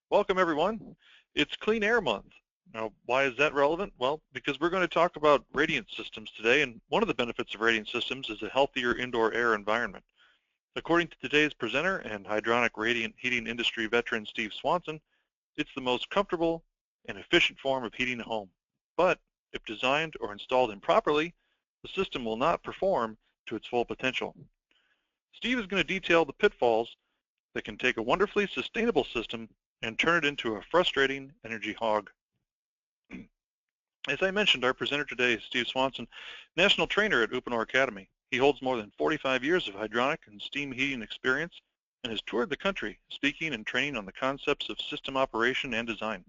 Welcome everyone. It's Clean Air Month. Now, why is that relevant? Well, because we're going to talk about radiant systems today, and one of the benefits of radiant systems is a healthier indoor air environment. According to today's presenter and hydronic radiant heating industry veteran Steve Swanson, it's the most comfortable and efficient form of heating a home. But if designed or installed improperly, the system will not perform to its full potential. Steve is going to detail the pitfalls that can take a wonderfully sustainable system and turn it into a frustrating energy hog. As I mentioned, our presenter today is Steve Swanson, national trainer at Uponor Academy. He holds more than 45 years of hydronic and steam heating experience and has toured the country speaking and training on the concepts of system operation and design.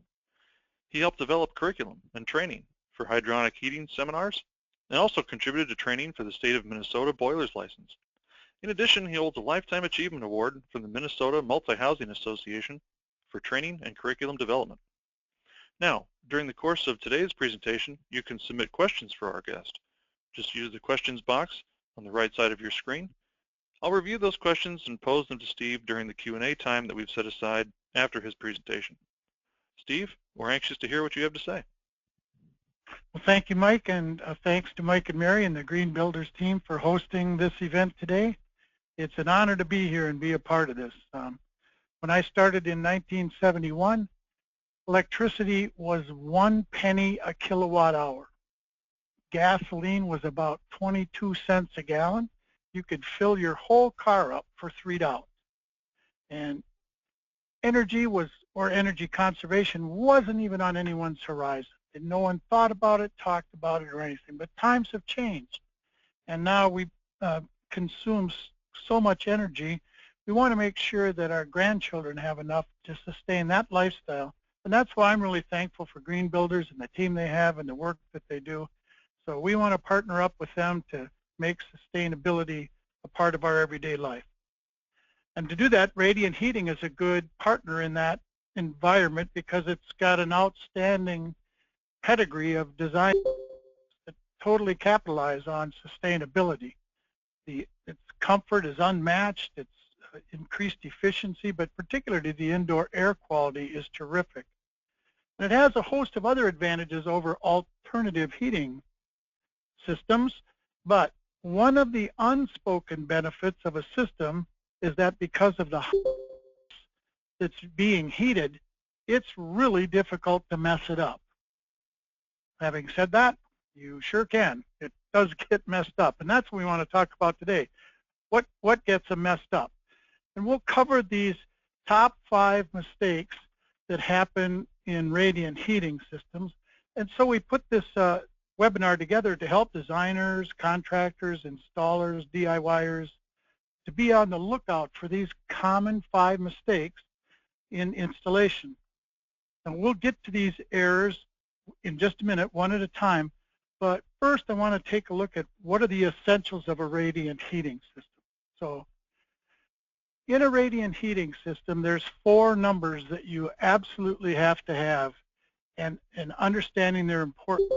He helped develop curriculum and training for hydronic heating seminars and also contributed to training for the state of Minnesota boilers license. In addition, he holds a Lifetime Achievement Award from the Minnesota Multi-Housing Association for training and curriculum development. Now, during the course of today's presentation, you can submit questions for our guest. Just use the questions box on the right side of your screen. I'll review those questions and pose them to Steve during the Q&A time that we've set aside after his presentation. Steve, we're anxious to hear what you have to say. Well, thank you, Mike, and thanks to Mike and Mary and the Green Builders team for hosting this event today. It's an honor to be here and be a part of this. When I started in 1971, electricity was 1 penny a kilowatt hour. Gasoline was about 22 cents a gallon. You could fill your whole car up for $3. And energy conservation wasn't even on anyone's horizon. And no one thought about it, talked about it, or anything. But times have changed. And now we consume so much energy. We want to make sure that our grandchildren have enough to sustain that lifestyle. And that's why I'm really thankful for Green Builders and the team they have and the work that they do. So we want to partner up with them to make sustainability a part of our everyday life. And to do that, radiant heating is a good partner in that environment because it's got an outstanding pedigree of design that totally capitalize on sustainability. Its comfort is unmatched, its increased efficiency, but particularly the indoor air quality is terrific. And it has a host of other advantages over alternative heating systems, but one of the unspoken benefits of a system is that because of the that's being heated, it's really difficult to mess it up. Having said that, you sure can. It does get messed up, and that's what we want to talk about today. What gets them messed up? And we'll cover these top 5 mistakes that happen in radiant heating systems. And so we put this webinar together to help designers, contractors, installers, DIYers to be on the lookout for these common 5 mistakes in installation. And we'll get to these errors in just a minute, one at a time. But first, I want to take a look at what are the essentials of a radiant heating system. So in a radiant heating system, there's 4 numbers that you absolutely have to have, and understanding their importance.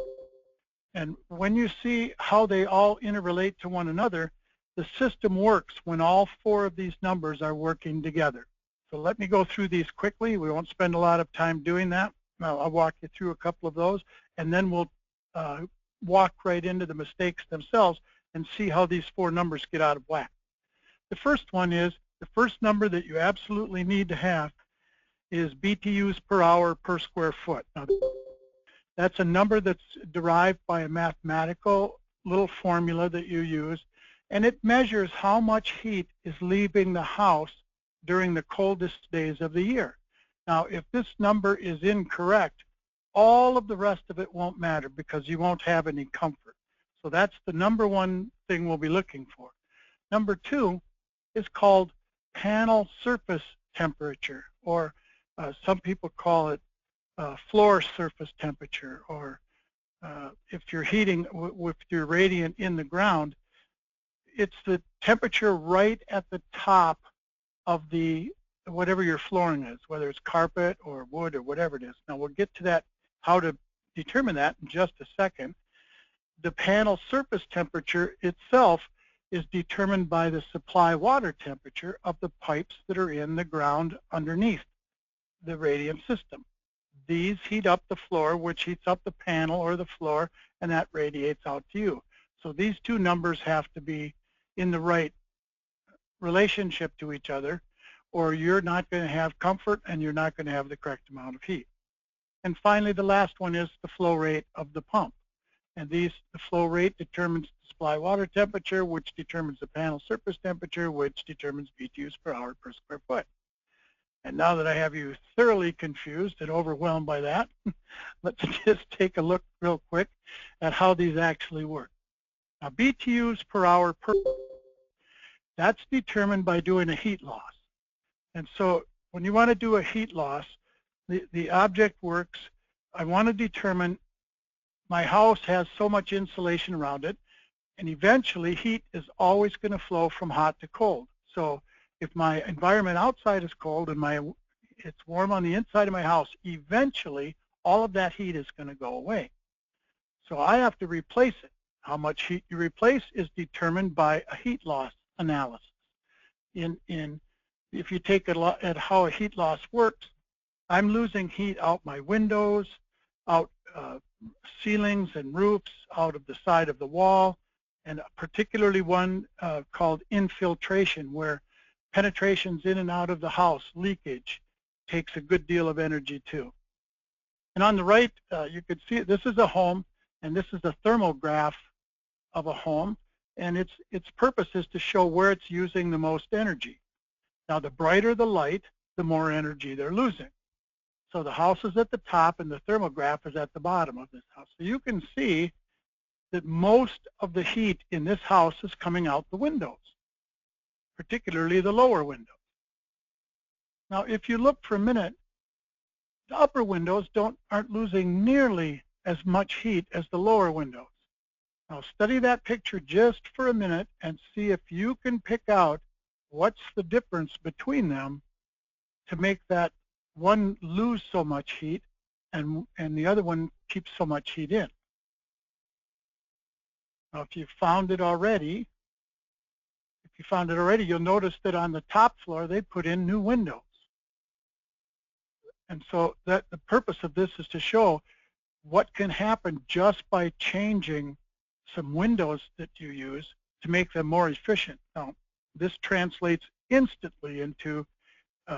And when you see how they all interrelate to one another, the system works when all 4 of these numbers are working together. So let me go through these quickly. We won't spend a lot of time doing that. I'll walk you through a couple of those, and then we'll walk right into the mistakes themselves and see how these 4 numbers get out of whack. The first one is, the first number that you absolutely need to have is BTUs per hour per square foot. Now, that's a number that's derived by a mathematical little formula that you use, and it measures how much heat is leaving the house during the coldest days of the year. Now, if this number is incorrect, all of the rest of it won't matter because you won't have any comfort. So that's the number 1 thing we'll be looking for. Number 2 is called panel surface temperature, or some people call it floor surface temperature, or if you're heating with your radiant in the ground, it's the temperature right at the top of the whatever your flooring is, whether it's carpet or wood or whatever it is. Now we'll get to that, how to determine that in just a second. The panel surface temperature itself is determined by the supply water temperature of the pipes that are in the ground underneath. the radiant system. These heat up the floor, which heats up the panel or the floor, and that radiates out to you. So these two numbers have to be in the right relationship to each other, or you're not going to have comfort and you're not going to have the correct amount of heat. And finally, the last one is the flow rate of the pump. And the flow rate determines the supply water temperature, which determines the panel surface temperature, which determines BTUs per hour per square foot. And now that I have you thoroughly confused and overwhelmed by that, let's just take a look real quick at how these actually work. Now, BTUs per hour per, that's determined by doing a heat loss. And so when you want to do a heat loss, the object works. I want to determine my house has so much insulation around it, and eventually heat is always going to flow from hot to cold. So if my environment outside is cold and it's warm on the inside of my house, eventually all of that heat is going to go away. So I have to replace it. How much heat you replace is determined by a heat loss analysis. If you take a look at how a heat loss works, I'm losing heat out my windows, out ceilings and roofs, out of the side of the wall, and particularly one called infiltration, where penetrations in and out of the house, leakage, takes a good deal of energy too. And on the right, you can see this is a home, and this is a thermal graph of a home, and its purpose is to show where it's using the most energy. Now, the brighter the light, the more energy they're losing. So the house is at the top, and the thermal graph is at the bottom of this house. So you can see that most of the heat in this house is coming out the windows, particularly the lower windows. Now, if you look for a minute, the upper windows aren't losing nearly as much heat as the lower windows. Now, study that picture just for a minute and see if you can pick out what's the difference between them to make that one lose so much heat and the other one keeps so much heat in. Now, if you found it already, you'll notice that on the top floor they put in new windows. And so the purpose of this is to show what can happen just by changing some windows that you use to make them more efficient. Now, this translates instantly into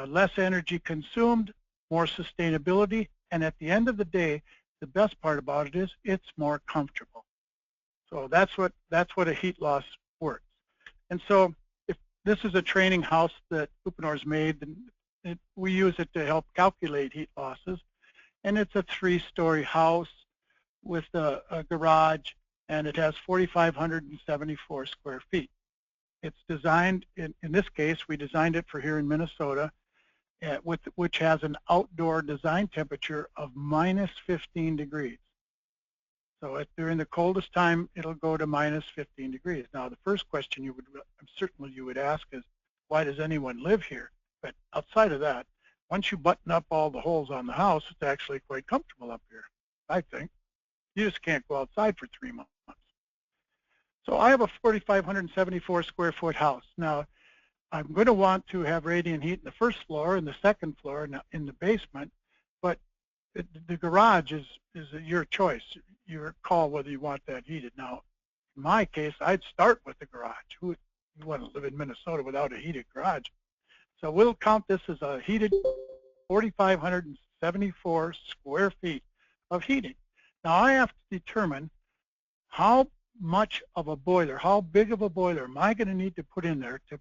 less energy consumed, more sustainability, and at the end of the day, the best part about it is it's more comfortable. So that's what a heat loss works. And so if this is a training house that Uponor's made, we use it to help calculate heat losses, and it's a 3-story house with a garage, and it has 4,574 square feet. It's designed, in this case, we designed it for here in Minnesota, which has an outdoor design temperature of -15 degrees. So during the coldest time, it'll go to -15 degrees. Now, the first question you would ask is, why does anyone live here? But outside of that, once you button up all the holes on the house, it's actually quite comfortable up here, I think. You just can't go outside for 3 months. So I have a 4,574 square foot house. Now, I'm going to want to have radiant heat in the first floor and the second floor in the basement, but the garage is your choice. Your call whether you want that heated. Now, in my case, I'd start with the garage. Who would want to live in Minnesota without a heated garage? So we'll count this as a heated 4,574 square feet of heating. Now, I have to determine how much of a boiler, how big of a boiler am I going to need to put in there to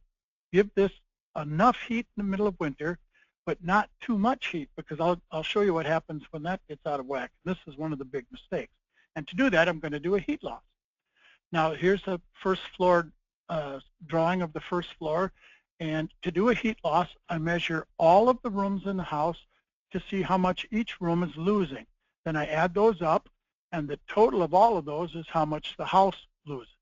give this enough heat in the middle of winter, but not too much heat, because I'll show you what happens when that gets out of whack. This is one of the big mistakes. And to do that, I'm going to do a heat loss. Now, here's a first floor drawing of the first floor. And to do a heat loss, I measure all of the rooms in the house to see how much each room is losing. Then I add those up, and the total of all of those is how much the house loses.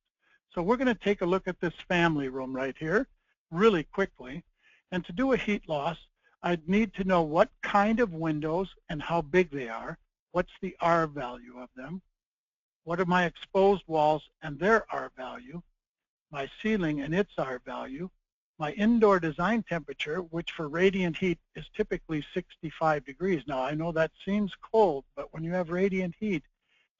So we're going to take a look at this family room right here really quickly. And to do a heat loss, I'd need to know what kind of windows and how big they are, what's the R value of them, what are my exposed walls and their R value, my ceiling and its R value, my indoor design temperature, which for radiant heat is typically 65 degrees. Now, I know that seems cold, but when you have radiant heat,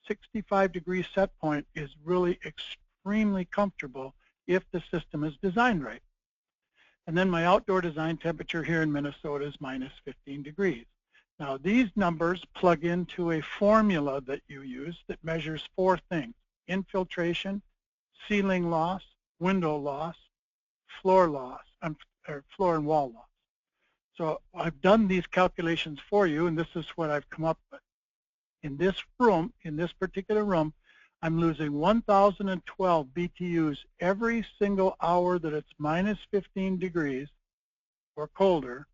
65 degree set point is really extremely comfortable if the system is designed right. And then my outdoor design temperature here in Minnesota is minus 15 degrees. Now, these numbers plug into a formula that you use that measures 4 things: infiltration, ceiling loss, window loss, floor loss, or floor and wall loss. So I've done these calculations for you, and this is what I've come up with. In this room, in this particular room, I'm losing 1,012 BTUs every single hour that it's minus 15 degrees or colder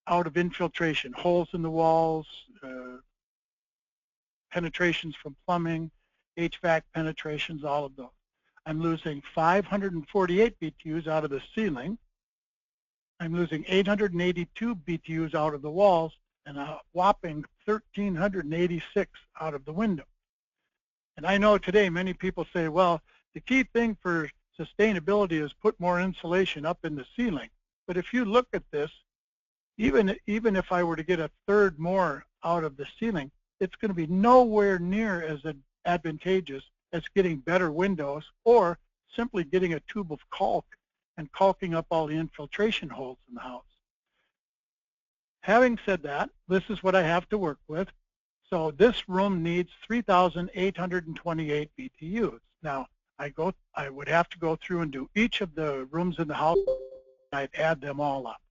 out of infiltration, holes in the walls, penetrations from plumbing, HVAC penetrations, all of those. I'm losing 548 BTUs out of the ceiling. I'm losing 882 BTUs out of the walls, and a whopping 1,386 out of the window. And I know today many people say, well, the key thing for sustainability is put more insulation up in the ceiling. But if you look at this, even if I were to get a third more out of the ceiling, it's going to be nowhere near as advantageous as getting better windows or simply getting a tube of caulk and caulking up all the infiltration holes in the house. Having said that, this is what I have to work with. So this room needs 3,828 BTUs. Now, I would have to go through and do each of the rooms in the house. I'd add them all up,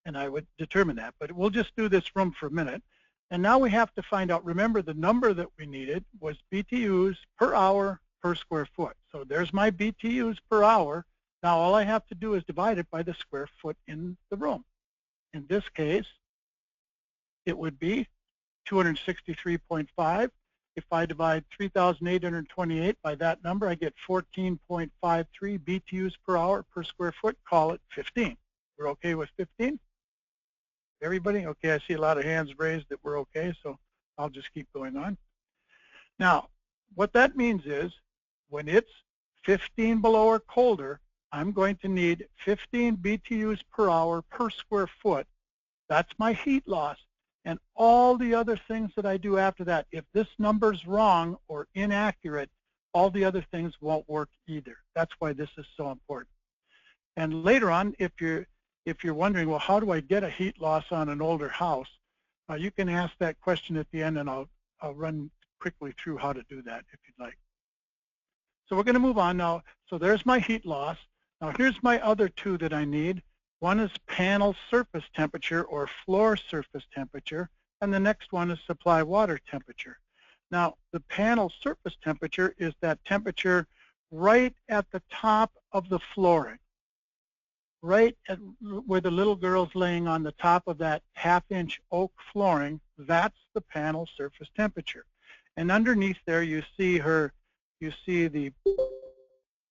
and I would determine that. But we'll just do this room for a minute. And now we have to find out, remember the number that we needed was BTUs per hour per square foot. So there's my BTUs per hour. Now all I have to do is divide it by the square foot in the room. In this case, it would be 263.5. If I divide 3,828 by that number, I get 14.53 BTUs per hour per square foot. Call it 15. We're okay with 15? Everybody? Okay, I see a lot of hands raised that we're okay, so I'll just keep going on. Now, what that means is when it's 15 below or colder, I'm going to need 15 BTUs per hour per square foot. That's my heat loss. And all the other things that I do after that, if this number's wrong or inaccurate, all the other things won't work either. That's why this is so important. And later on, if you're wondering, well, how do I get a heat loss on an older house? You can ask that question at the end, and I'll run quickly through how to do that if you'd like. So we're going to move on now. So there's my heat loss. Now here's my other two that I need. One is panel surface temperature or floor surface temperature, and the next one is supply water temperature. Now the panel surface temperature is that temperature right at the top of the flooring, right at where the little girl's laying on the top of that half-inch oak flooring. That's the panel surface temperature. And underneath there you see the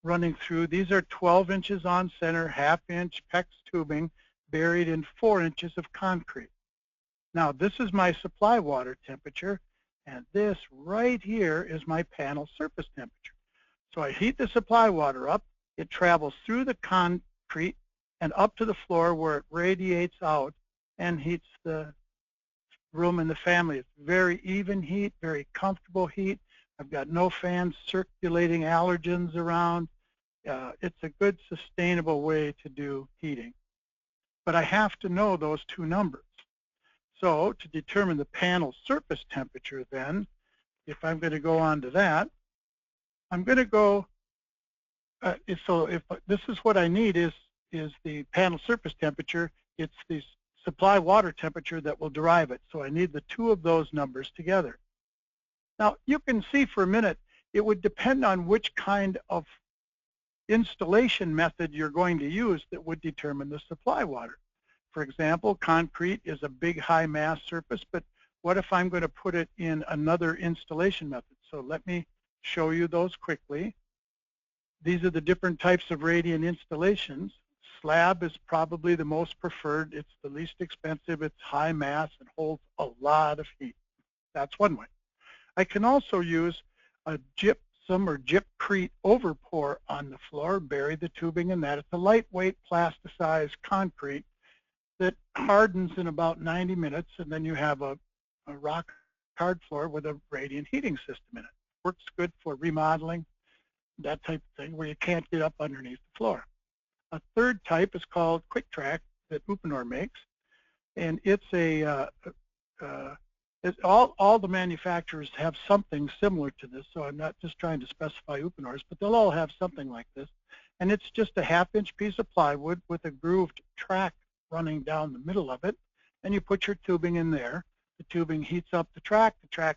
running through. These are 12 inches on center, half-inch PEX tubing buried in 4 inches of concrete. Now this is my supply water temperature, and this right here is my panel surface temperature. So I heat the supply water up. It travels through the concrete and up to the floor where it radiates out and heats the room and the family. It's very even heat, very comfortable heat. I've got no fans circulating allergens around. It's a good sustainable way to do heating. But I have to know those two numbers. So to determine the panel surface temperature then, if I'm going to go on to that, I'm going to go, so if this is what I need is the panel surface temperature, it's the supply water temperature that will derive it. So I need the two of those numbers together. Now you can see for a minute, it would depend on which kind of installation method you're going to use that would determine the supply water. For example, concrete is a big high mass surface, but what if I'm going to put it in another installation method? So let me show you those quickly. These are the different types of radiant installations. Slab is probably the most preferred. It's the least expensive. It's high mass and holds a lot of heat. That's one way. I can also use a gypsum gypsum or gypcrete overpour on the floor, bury the tubing in that. It's a lightweight plasticized concrete that hardens in about 90 minutes, and then you have a rock hard floor with a radiant heating system in it. Works good for remodeling, that type of thing, where you can't get up underneath the floor. A third type is called Quick Track that Uponor makes, and it's all the manufacturers have something similar to this, so I'm not just trying to specify Uponor's, but they'll all have something like this. And it's just a half-inch piece of plywood with a grooved track running down the middle of it, and you put your tubing in there. The tubing heats up the track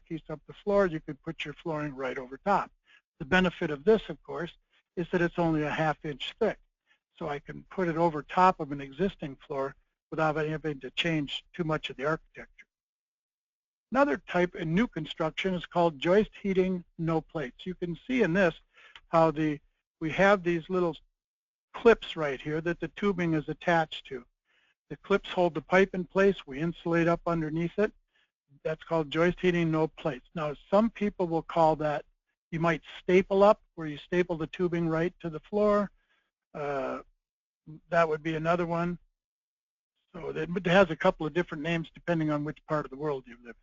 heats up the floor. You could put your flooring right over top. The benefit of this, of course, is that it's only a half-inch thick, so I can put it over top of an existing floor without having to change too much of the architecture. Another type in new construction is called joist heating, no plates. You can see in this how we have these little clips right here that the tubing is attached to. The clips hold the pipe in place. We insulate up underneath it. That's called joist heating, no plates. Now, some people will call that, you might staple up, where you staple the tubing right to the floor. That would be another one. So it has a couple of different names depending on which part of the world you live in.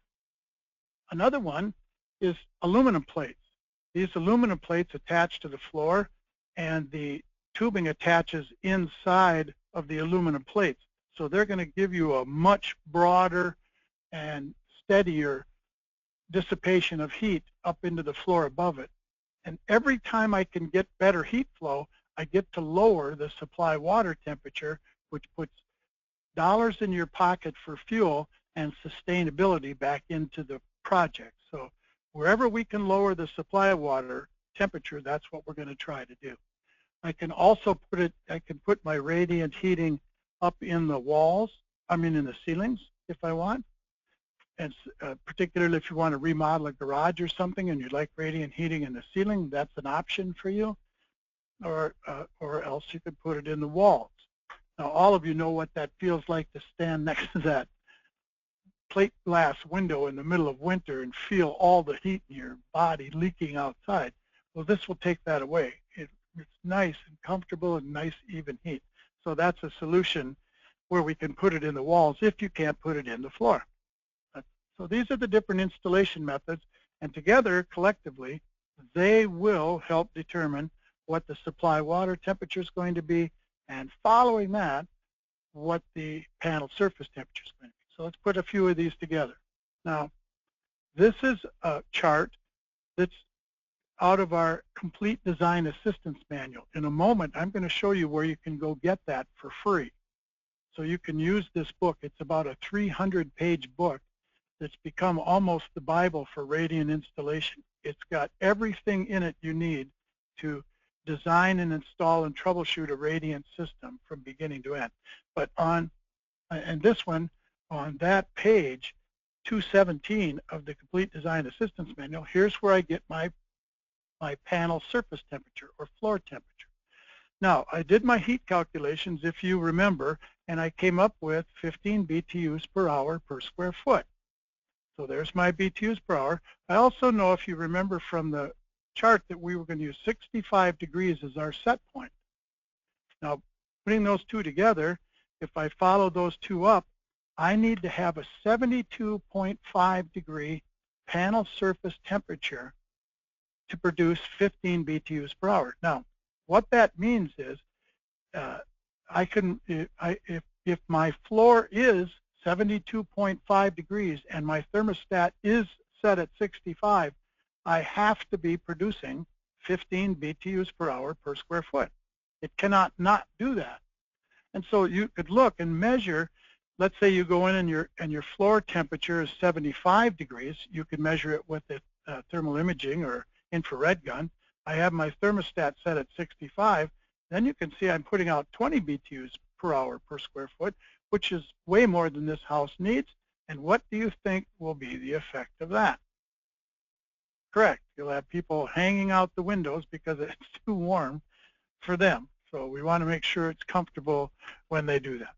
Another one is aluminum plates. These aluminum plates attach to the floor, and the tubing attaches inside of the aluminum plates. So they're going to give you a much broader and steadier dissipation of heat up into the floor above it. And every time I can get better heat flow, I get to lower the supply water temperature, which puts dollars in your pocket for fuel and sustainability back into the project. So wherever we can lower the supply water temperature, that's what we're going to try to do. I can also put my radiant heating up in the walls, in the ceilings if I want. And particularly if you want to remodel a garage or something and you'd like radiant heating in the ceiling, that's an option for you. Or else you could put it in the walls. Now, all of you know what that feels like to stand next to that plate glass window in the middle of winter and feel all the heat in your body leaking outside. Well, this will take that away. It's nice and comfortable and nice even heat. So that's a solution where we can put it in the walls if you can't put it in the floor. So these are the different installation methods, and together, collectively, they will help determine what the supply water temperature is going to be, and following that, what the panel surface temperature is going to be. So let's put a few of these together. Now, this is a chart that's out of our Complete Design Assistance Manual. In a moment, I'm going to show you where you can go get that for free. So you can use this book. It's about a 300-page book that's become almost the Bible for radiant installation. It's got everything in it you need to design and install and troubleshoot a radiant system from beginning to end. But and this one, on that page 217 of the Complete Design Assistance Manual, here's where I get my panel surface temperature or floor temperature. Now, I did my heat calculations, if you remember, and I came up with 15 BTUs per hour per square foot. So there's my BTUs per hour. I also know, if you remember from the chart, that we were going to use 65 degrees as our set point. Now, putting those two together, if I follow those two up, I need to have a 72.5 degree panel surface temperature to produce 15 BTUs per hour. Now, what that means is if my floor is 72.5 degrees and my thermostat is set at 65, I have to be producing 15 BTUs per hour per square foot. It cannot not do that. And so you could look and measure. Let's say you go in and your floor temperature is 75 degrees. You can measure it with a thermal imaging or infrared gun. I have my thermostat set at 65. Then you can see I'm putting out 20 BTUs per hour per square foot, which is way more than this house needs. And what do you think will be the effect of that? Correct. You'll have people hanging out the windows because it's too warm for them. So we want to make sure it's comfortable when they do that.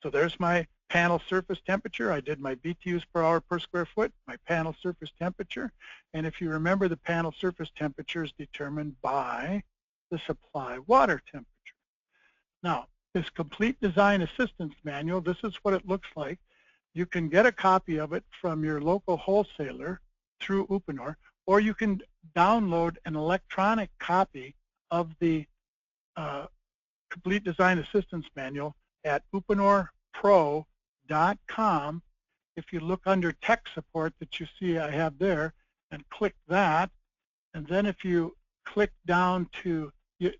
So there's my panel surface temperature. I did my BTUs per hour per square foot, my panel surface temperature. And if you remember, the panel surface temperature is determined by the supply water temperature. Now, this complete design assistance manual, this is what it looks like. You can get a copy of it from your local wholesaler through Uponor, or you can download an electronic copy of the complete design assistance manual at uponorpro.com. If you look under tech support that you see I have there and click that, and then if you click down to,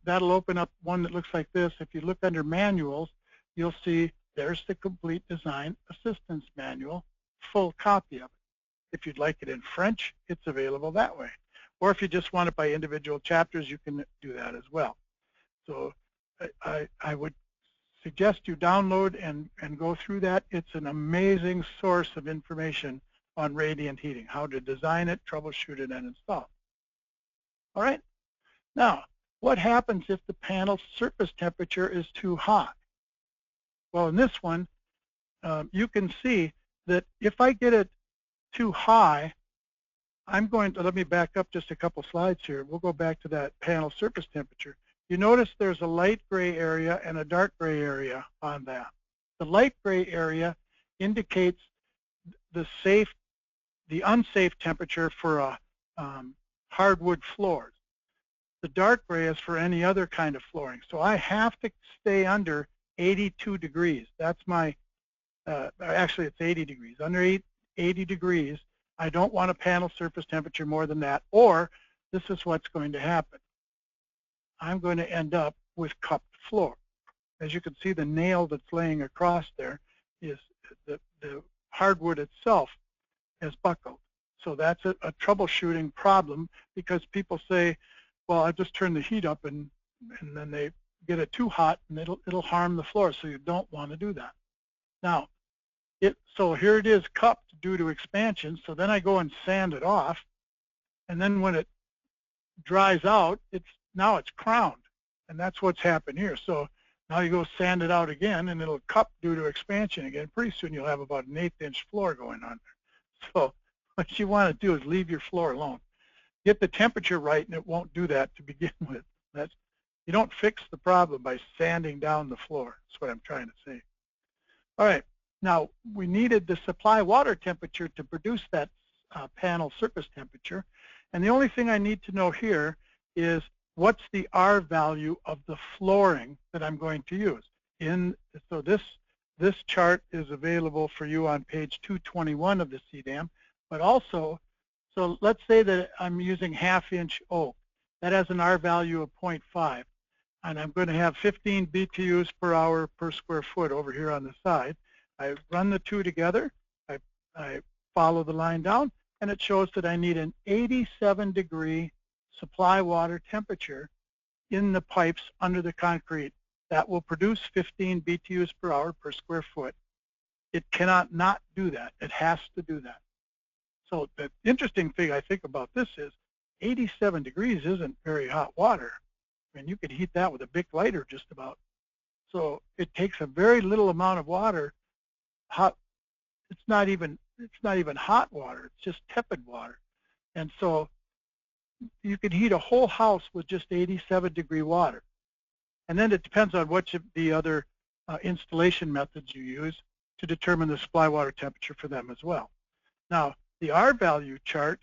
that'll open up one that looks like this. If you look under manuals, you'll see there's the complete design assistance manual, full copy of it. If you'd like it in French, it's available that way. Or if you just want it by individual chapters, you can do that as well. So I would suggest you download and go through that. It's an amazing source of information on radiant heating, how to design it, troubleshoot it, and install. All right. Now, what happens if the panel surface temperature is too hot? Well, in this one, you can see that if I get it too high, I'm going to, let me back up just a couple slides here. We'll go back to that panel surface temperature. You notice there's a light gray area and a dark gray area on that. The light gray area indicates the unsafe temperature for hardwood floors. The dark gray is for any other kind of flooring. So I have to stay under 82 degrees. That's my, actually it's 80 degrees. Under 80 degrees, I don't want a panel surface temperature more than that, or this is what's going to happen. I'm going to end up with cupped floor. As you can see, the nail that's laying across there is the hardwood itself has buckled. So that's a troubleshooting problem, because people say, well, I just turn the heat up and then they get it too hot and it'll harm the floor, so you don't want to do that. Now, so here it is cupped due to expansion, so then I go and sand it off, and then when it dries out, now it's crowned, and that's what's happened here. So now you go sand it out again, and it'll cup due to expansion again. Pretty soon you'll have about an 1/8-inch floor going on there. So what you want to do is leave your floor alone. Get the temperature right, and it won't do that to begin with. You don't fix the problem by sanding down the floor. That's what I'm trying to say. All right. Now, we needed the supply water temperature to produce that panel surface temperature. And the only thing I need to know here is what's the R value of the flooring that I'm going to use. So this chart is available for you on page 221 of the CDAM, but also, so let's say that I'm using 1/2-inch oak. That has an R value of 0.5, and I'm going to have 15 BTUs per hour per square foot over here on the side. I run the two together, I follow the line down, and it shows that I need an 87-degree supply water temperature in the pipes under the concrete. That will produce 15 BTUs per hour per square foot. It cannot not do that. It has to do that. So the interesting thing I think about this is 87 degrees isn't very hot water. I mean, you could heat that with a Bic lighter just about. So it takes a very little amount of water. It's not even hot water. It's just tepid water. And so you could heat a whole house with just 87-degree water. And then it depends on which of the other installation methods you use to determine the supply water temperature for them as well. Now, the RValue chart,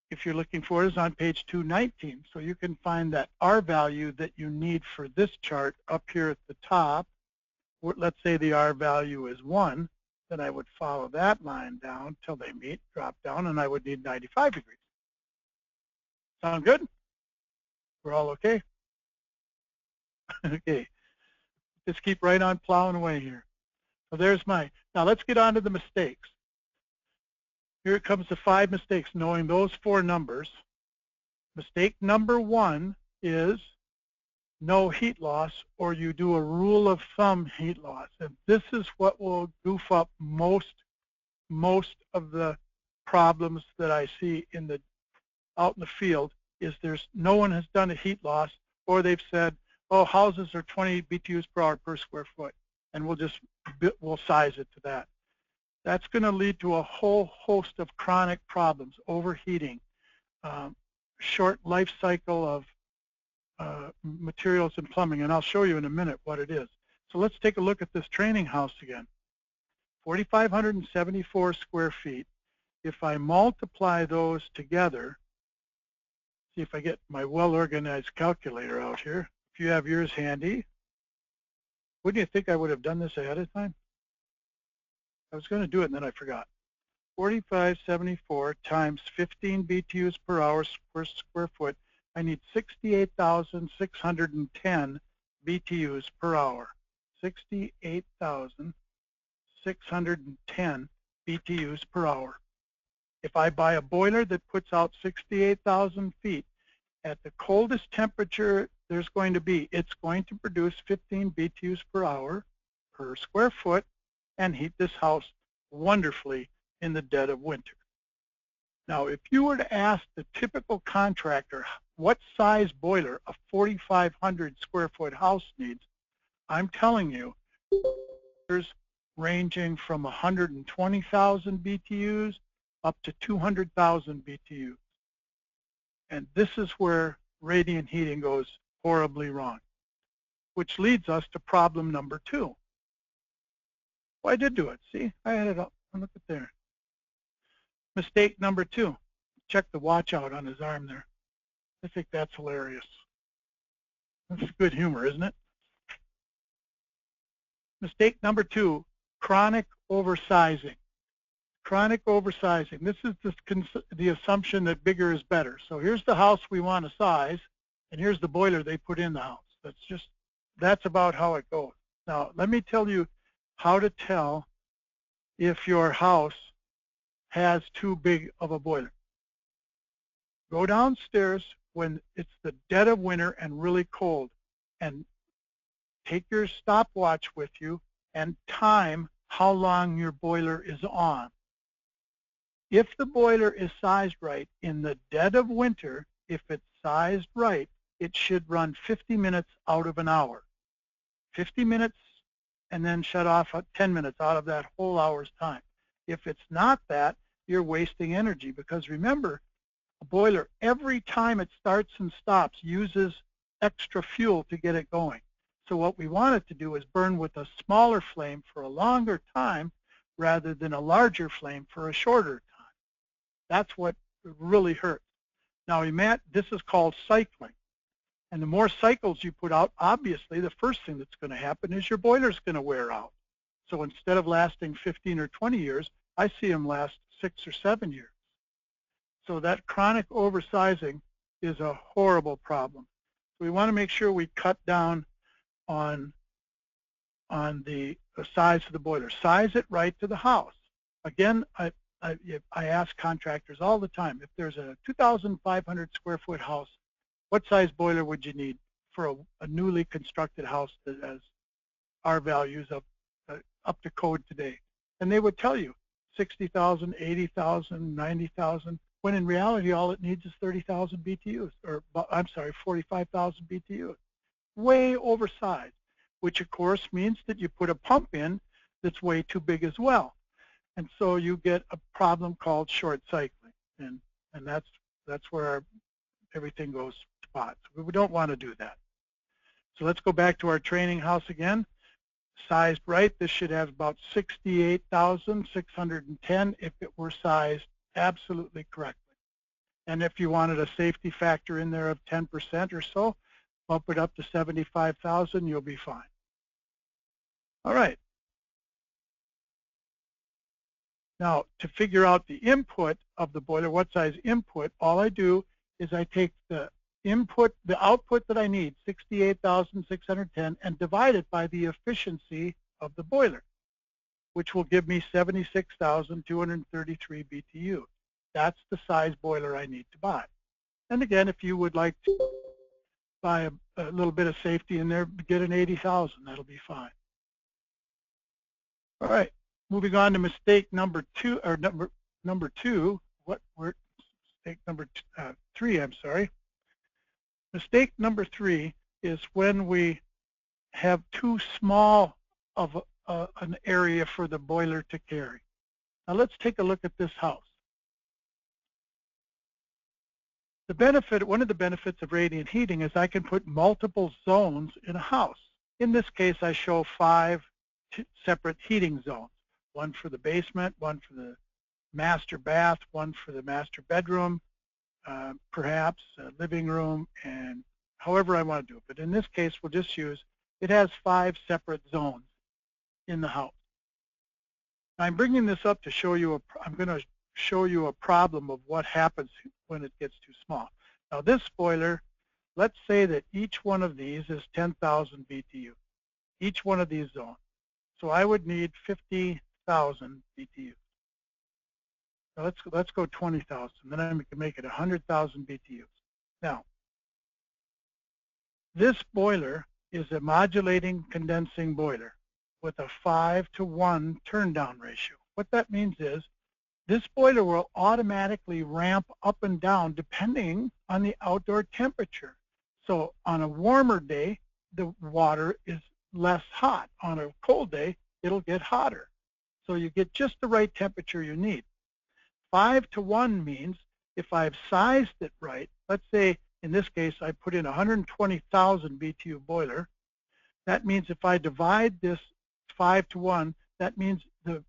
if you're looking for it, is on page 219. So you can find that R value that you need for this chart up here at the top. Let's say the R value is 1, then I would follow that line down till they meet, drop down, and I would need 95 degrees. Sound good? We're all okay? Okay. Just keep right on plowing away here. So there's now let's get on to the mistakes. Here comes the 5 mistakes, knowing those 4 numbers. Mistake number 1 is no heat loss, or you do a rule of thumb heat loss. And this is what will goof up most of the problems that I see out in the field, is no one has done a heat loss, or they've said, oh, houses are 20 BTUs per hour per square foot. and we'll size it to that. That's going to lead to a whole host of chronic problems: overheating, short life cycle of materials and plumbing, and I'll show you in a minute what it is. So let's take a look at this training house again. 4,574 square feet. If I multiply those together, see if I get my well-organized calculator out here. If you have yours handy, wouldn't you think I would have done this ahead of time? I was going to do it and then I forgot. 4,574 times 15 BTUs per hour per square foot. I need 68,610 BTUs per hour. 68,610 BTUs per hour. If I buy a boiler that puts out 68,000 feet at the coldest temperature there's going to be, it's going to produce 15 BTUs per hour per square foot and heat this house wonderfully in the dead of winter. Now, if you were to ask the typical contractor what size boiler a 4,500 square foot house needs, I'm telling you, there's ranging from 120,000 BTUs up to 200,000 BTUs. And this is where radiant heating goes horribly wrong, which leads us to problem number 2. Well, I did do it. See, I had it up. Look at there. Mistake number 2. Check the watch out on his arm there. I think that's hilarious. That's good humor, isn't it? Mistake number 2, chronic oversizing. Chronic oversizing. This is the assumption that bigger is better. So here's the house we want to size, and here's the boiler they put in the house. That's about how it goes. Now, let me tell you how to tell if your house has too big of a boiler. Go downstairs when it's the dead of winter and really cold, and take your stopwatch with you and time how long your boiler is on. If the boiler is sized right in the dead of winter, if it's sized right, it should run 50 minutes out of an hour. 50 minutes and then shut off 10 minutes out of that whole hour's time. If it's not that, you're wasting energy, because remember, a boiler, every time it starts and stops, uses extra fuel to get it going. So what we want it to do is burn with a smaller flame for a longer time rather than a larger flame for a shorter time. That's what really hurts. Now, this is called cycling. And the more cycles you put out, obviously, the first thing that's going to happen is your boiler's going to wear out. So instead of lasting 15 or 20 years, I see them last 6 or 7 years. So that chronic oversizing is a horrible problem. So we want to make sure we cut down on the size of the boiler. Size it right to the house. Again, I ask contractors all the time, if there's a 2,500 square foot house, what size boiler would you need for a newly constructed house that has R values up to code today? And they would tell you 60,000, 80,000, 90,000, when in reality all it needs is 30,000 BTUs, or I'm sorry, 45,000 BTUs. Way oversized, which of course means that you put a pump in that's way too big as well. And so you get a problem called short cycling, and that's where everything goes to pot. So we don't want to do that. So let's go back to our training house again. Sized right, this should have about 68,610 if it were sized absolutely correctly. And if you wanted a safety factor in there of 10% or so, bump it up to 75,000, you'll be fine. All right. Now, to figure out the input of the boiler, what size input, all I do is I take the output that I need, 68,610, and divide it by the efficiency of the boiler, which will give me 76,233 BTU. That's the size boiler I need to buy. And again, if you would like to buy a little bit of safety in there, get an 80,000, that'll be fine. All right, moving on to mistake number 2, or number 2, mistake number 3, I'm sorry. Mistake number 3 is when we have too small of an area for the boiler to carry. Now let's take a look at this house. One of the benefits of radiant heating is I can put multiple zones in a house. In this case, I show 5 separate heating zones. One for the basement, one for the master bath, one for the master bedroom, perhaps a living room, and however I want to do it. But in this case, we'll just use, it has 5 separate zones in the house. I'm bringing this up to show you, I'm going to show you a problem of what happens when it gets too small. Now this boiler, let's say that each one of these is 10,000 BTU, each one of these zones. So I would need 50,000 BTU. Now let's go 20,000, then I can make it 100,000 BTUs. Now, this boiler is a modulating condensing boiler with a 5-to-1 turn down ratio. What that means is this boiler will automatically ramp up and down depending on the outdoor temperature. So on a warmer day, the water is less hot. On a cold day, it'll get hotter. So you get just the right temperature you need. 5-to-1 means if I've sized it right, let's say in this case I put in 120,000 BTU boiler, that means if I divide this 5-to-1, that means the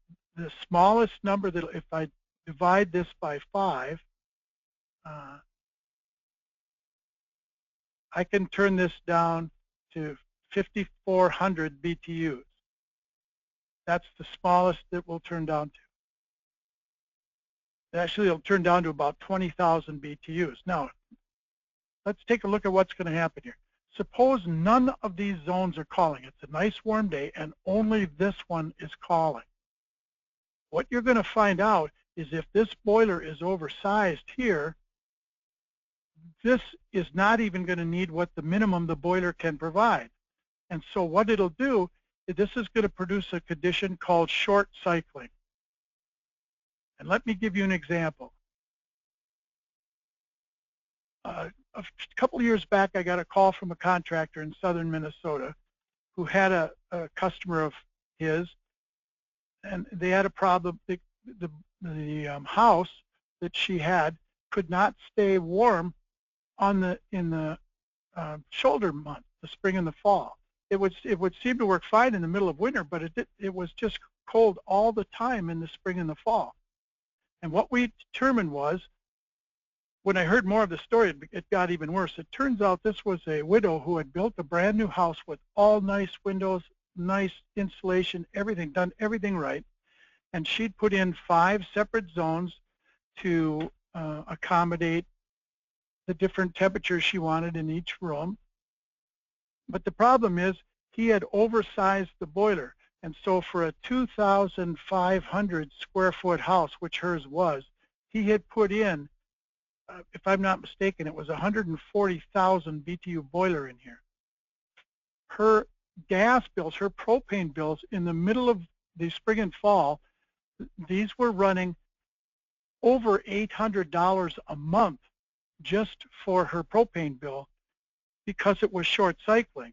smallest number that, if I divide this by 5, I can turn this down to 5,400 BTUs. That's the smallest it will turn down to. Actually, it'll turn down to about 20,000 BTUs. Now, let's take a look at what's going to happen here. Suppose none of these zones are calling. It's a nice warm day and only this one is calling. What you're going to find out is if this boiler is oversized here, this is not even going to need what the minimum the boiler can provide. And so what it'll do is this is going to produce a condition called short cycling. And let me give you an example. A couple of years back, I got a call from a contractor in southern Minnesota who had a customer of his, and they had a problem. The house that she had could not stay warm in the shoulder month, the spring and the fall. It would seem to work fine in the middle of winter, but it was just cold all the time in the spring and the fall. And what we determined was, when I heard more of the story, it got even worse. It turns out this was a widow who had built a brand new house with all nice windows, nice insulation, everything, done everything right. And she'd put in 5 separate zones to accommodate the different temperatures she wanted in each room. But the problem is he had oversized the boiler. And so for a 2,500 square foot house, which hers was, he had put in, if I'm not mistaken, it was 140,000 BTU boiler in here. Her gas bills, her propane bills in the middle of the spring and fall, these were running over $800 a month just for her propane bill because it was short cycling.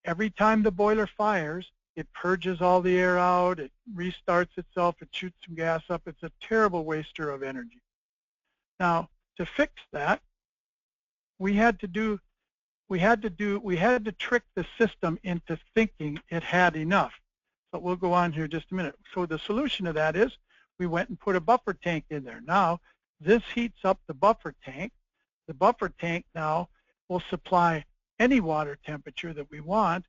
Every time the boiler fires, it purges all the air out, it restarts itself, it shoots some gas up. It's a terrible waster of energy. Now, to fix that, we had to trick the system into thinking it had enough. But we'll go on here just a minute. So the solution to that is we went and put a buffer tank in there. Now, this heats up the buffer tank. The buffer tank now will supply any water temperature that we want,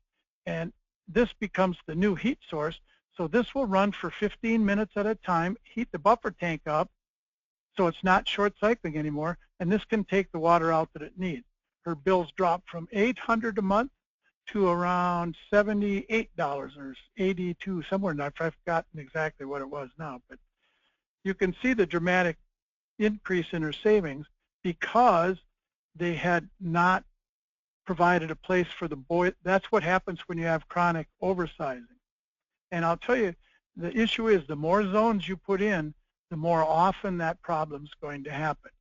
and this becomes the new heat source. So this will run for 15 minutes at a time, heat the buffer tank up, so it's not short cycling anymore, and this can take the water out that it needs. Her bills drop from $800 a month to around $78 or $82, somewhere in there. I've forgotten exactly what it was now, but you can see the dramatic increase in her savings because they had not provided a place for the boiler. That's what happens when you have chronic oversizing. And I'll tell you, the issue is the more zones you put in, the more often that problem's going to happen.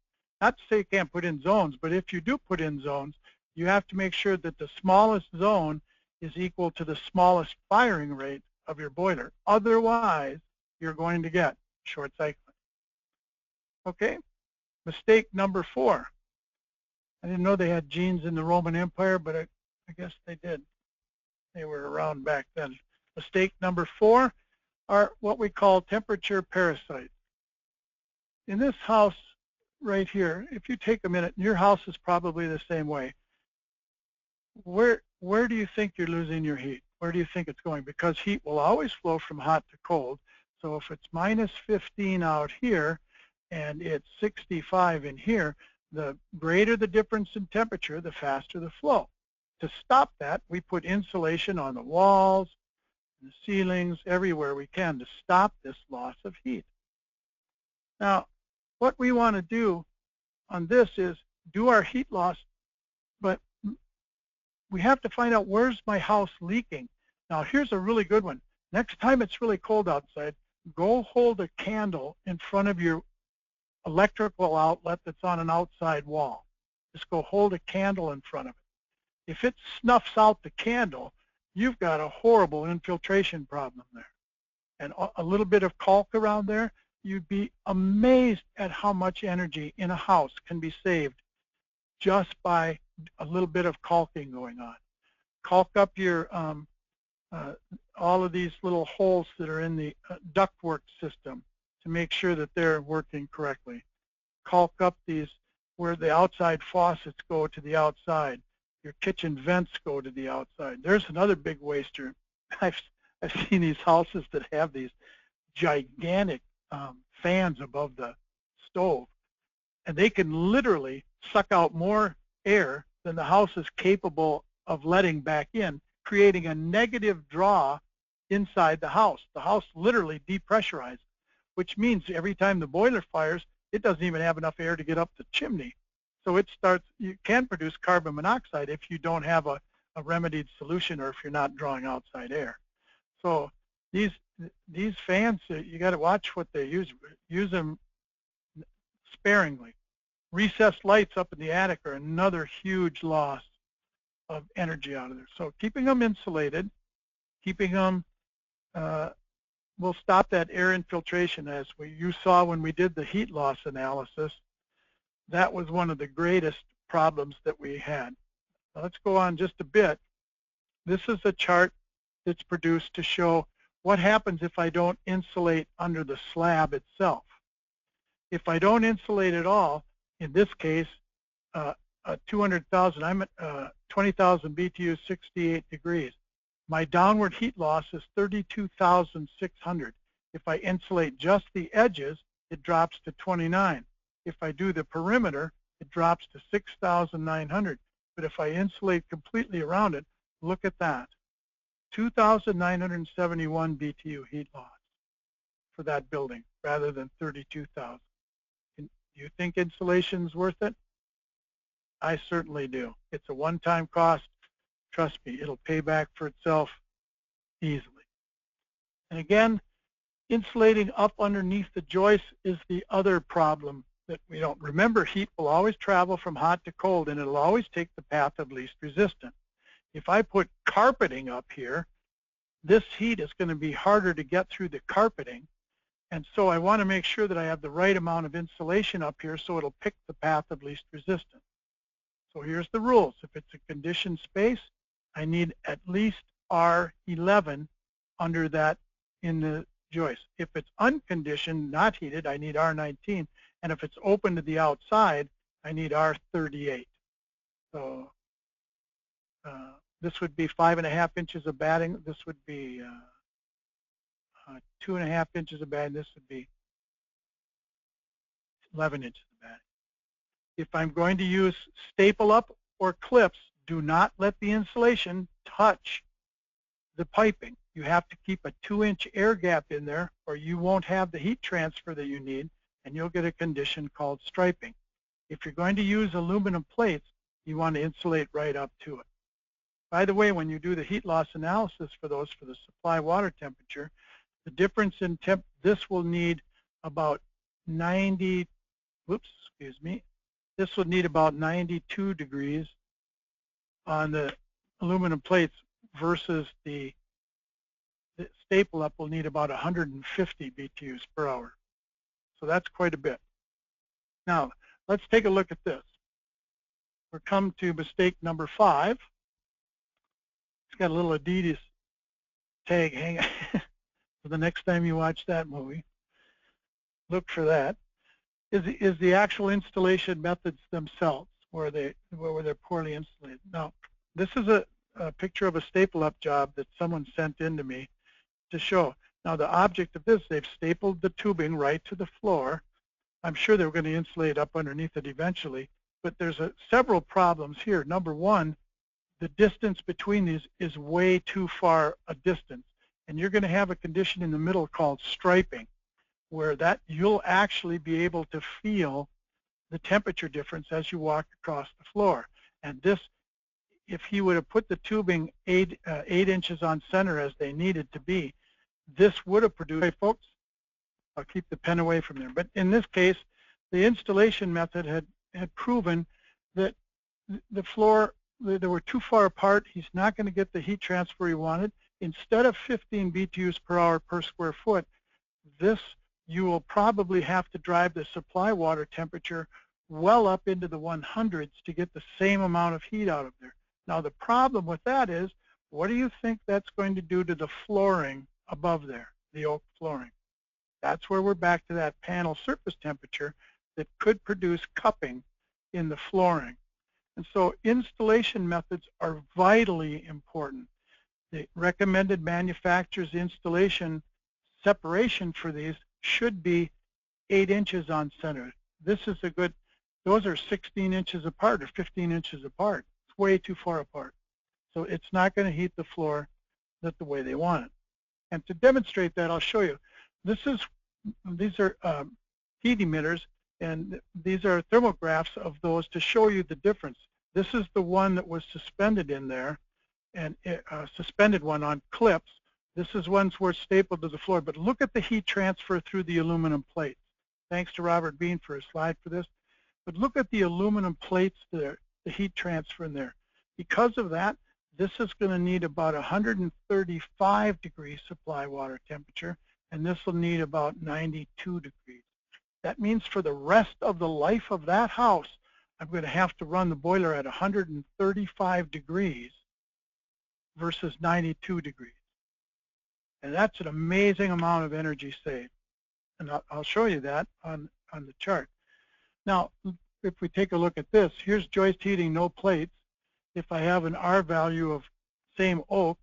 Not to say you can't put in zones, but if you do put in zones, you have to make sure that the smallest zone is equal to the smallest firing rate of your boiler. Otherwise, you're going to get short cycling. Okay, mistake number 4. I didn't know they had genes in the Roman Empire, but I guess they did. They were around back then. Mistake number 4 are what we call temperature parasites. In this house right here, if you take a minute, and your house is probably the same way, where do you think you're losing your heat? Where do you think it's going? Because heat will always flow from hot to cold. So if it's minus 15 out here and it's 65 in here, the greater the difference in temperature, the faster the flow. To stop that, we put insulation on the walls, the ceilings, everywhere we can to stop this loss of heat. Now, what we want to do on this is do our heat loss, but we have to find out where's my house leaking. Now, here's a really good one. Next time it's really cold outside, go hold a candle in front of your electrical outlet that's on an outside wall. Just go hold a candle in front of it. If it snuffs out the candle, you've got a horrible infiltration problem there. And a little bit of caulk around there, you'd be amazed at how much energy in a house can be saved just by a little bit of caulking going on. Caulk up your all of these little holes that are in the ductwork system to make sure that they're working correctly. Caulk up these where the outside faucets go to the outside. Your kitchen vents go to the outside. There's another big waster. I've seen these houses that have these gigantic fans above the stove, and they can literally suck out more air than the house is capable of letting back in, creating a negative draw inside the house. The house literally depressurizes, which means every time the boiler fires, it doesn't even have enough air to get up the chimney. So it starts, you can produce carbon monoxide if you don't have a remedied solution or if you're not drawing outside air. So these fans, you got to watch what they use. Use them sparingly. Recessed lights up in the attic are another huge loss of energy out of there. So keeping them insulated, keeping them will stop that air infiltration, as you saw when we did the heat loss analysis. That was one of the greatest problems that we had. Now let's go on just a bit. This is a chart that's produced to show what happens if I don't insulate under the slab itself. If I don't insulate at all, in this case, 200,000, I'm at 20,000 BTU, 68 degrees. My downward heat loss is 32,600. If I insulate just the edges, it drops to 29. If I do the perimeter, it drops to 6,900. But if I insulate completely around it, look at that. 2,971 BTU heat loss for that building rather than 32,000. Do you think insulation's worth it? I certainly do. It's a one-time cost. Trust me, it'll pay back for itself easily. And again, insulating up underneath the joist is the other problem that we don't. Remember, heat will always travel from hot to cold, and it'll always take the path of least resistance. If I put carpeting up here, this heat is going to be harder to get through the carpeting. And so I want to make sure that I have the right amount of insulation up here so it'll pick the path of least resistance. So here's the rules. If it's a conditioned space, I need at least R11 under that in the joist. If it's unconditioned, not heated, I need R19. And if it's open to the outside, I need R38. So this would be 5.5 inches of batting. This would be 2.5 inches of batting. This would be 11 inches of batting. If I'm going to use staple up or clips, do not let the insulation touch the piping. You have to keep a 2-inch air gap in there or you won't have the heat transfer that you need, and you'll get a condition called striping. If you're going to use aluminum plates, you want to insulate right up to it. By the way, when you do the heat loss analysis for those for the supply water temperature, the difference in temp, this will need about 90, this would need about 92 degrees on the aluminum plates versus the the staple up will need about 150 BTUs per hour. So that's quite a bit. Now, let's take a look at this. We'll come to mistake number 5. It's got a little Adidas tag hanging. So the next time you watch that movie, look for that. Is the actual installation methods themselves, where they're poorly insulated. Now, this is a picture of a staple up job that someone sent in to me to show. Now, the object of this, they've stapled the tubing right to the floor. I'm sure they were going to insulate up underneath it eventually, but there's several problems here. Number one, the distance between these is way too far a distance, and you're going to have a condition in the middle called striping, where that you'll actually be able to feel the temperature difference as you walk across the floor. And this, if he would have put the tubing 8 inches on center as they needed to be, this would have produced, hey folks, I'll keep the pen away from there. But in this case, the installation method had proven that the floor, they were too far apart. He's not going to get the heat transfer he wanted. Instead of 15 BTUs per hour per square foot, this, you will probably have to drive the supply water temperature well up into the 100s to get the same amount of heat out of there. Now, the problem with that is, what do you think that's going to do to the flooring above there, the oak flooring? That's where we're back to that panel surface temperature that could produce cupping in the flooring. And so installation methods are vitally important. The recommended manufacturer's installation separation for these should be 8 inches on center. This is a good, those are 16 inches apart or 15 inches apart. It's way too far apart. So it's not going to heat the floor the way they want it. And to demonstrate that, I'll show you. These are heat emitters, and these are thermographs of those to show you the difference. This is the one that was suspended in there, and suspended one on clips. This is ones where it's stapled to the floor, but look at the heat transfer through the aluminum plates. Thanks to Robert Bean for his slide for this. But look at the aluminum plates there, the heat transfer in there. Because of that, this is going to need about 135 degrees supply water temperature, and this will need about 92 degrees. That means for the rest of the life of that house, I'm going to have to run the boiler at 135 degrees versus 92 degrees. And that's an amazing amount of energy saved. And I'll show you that on the chart. Now, if we take a look at this, here's joist heating, no plates. If I have an R value of same oak,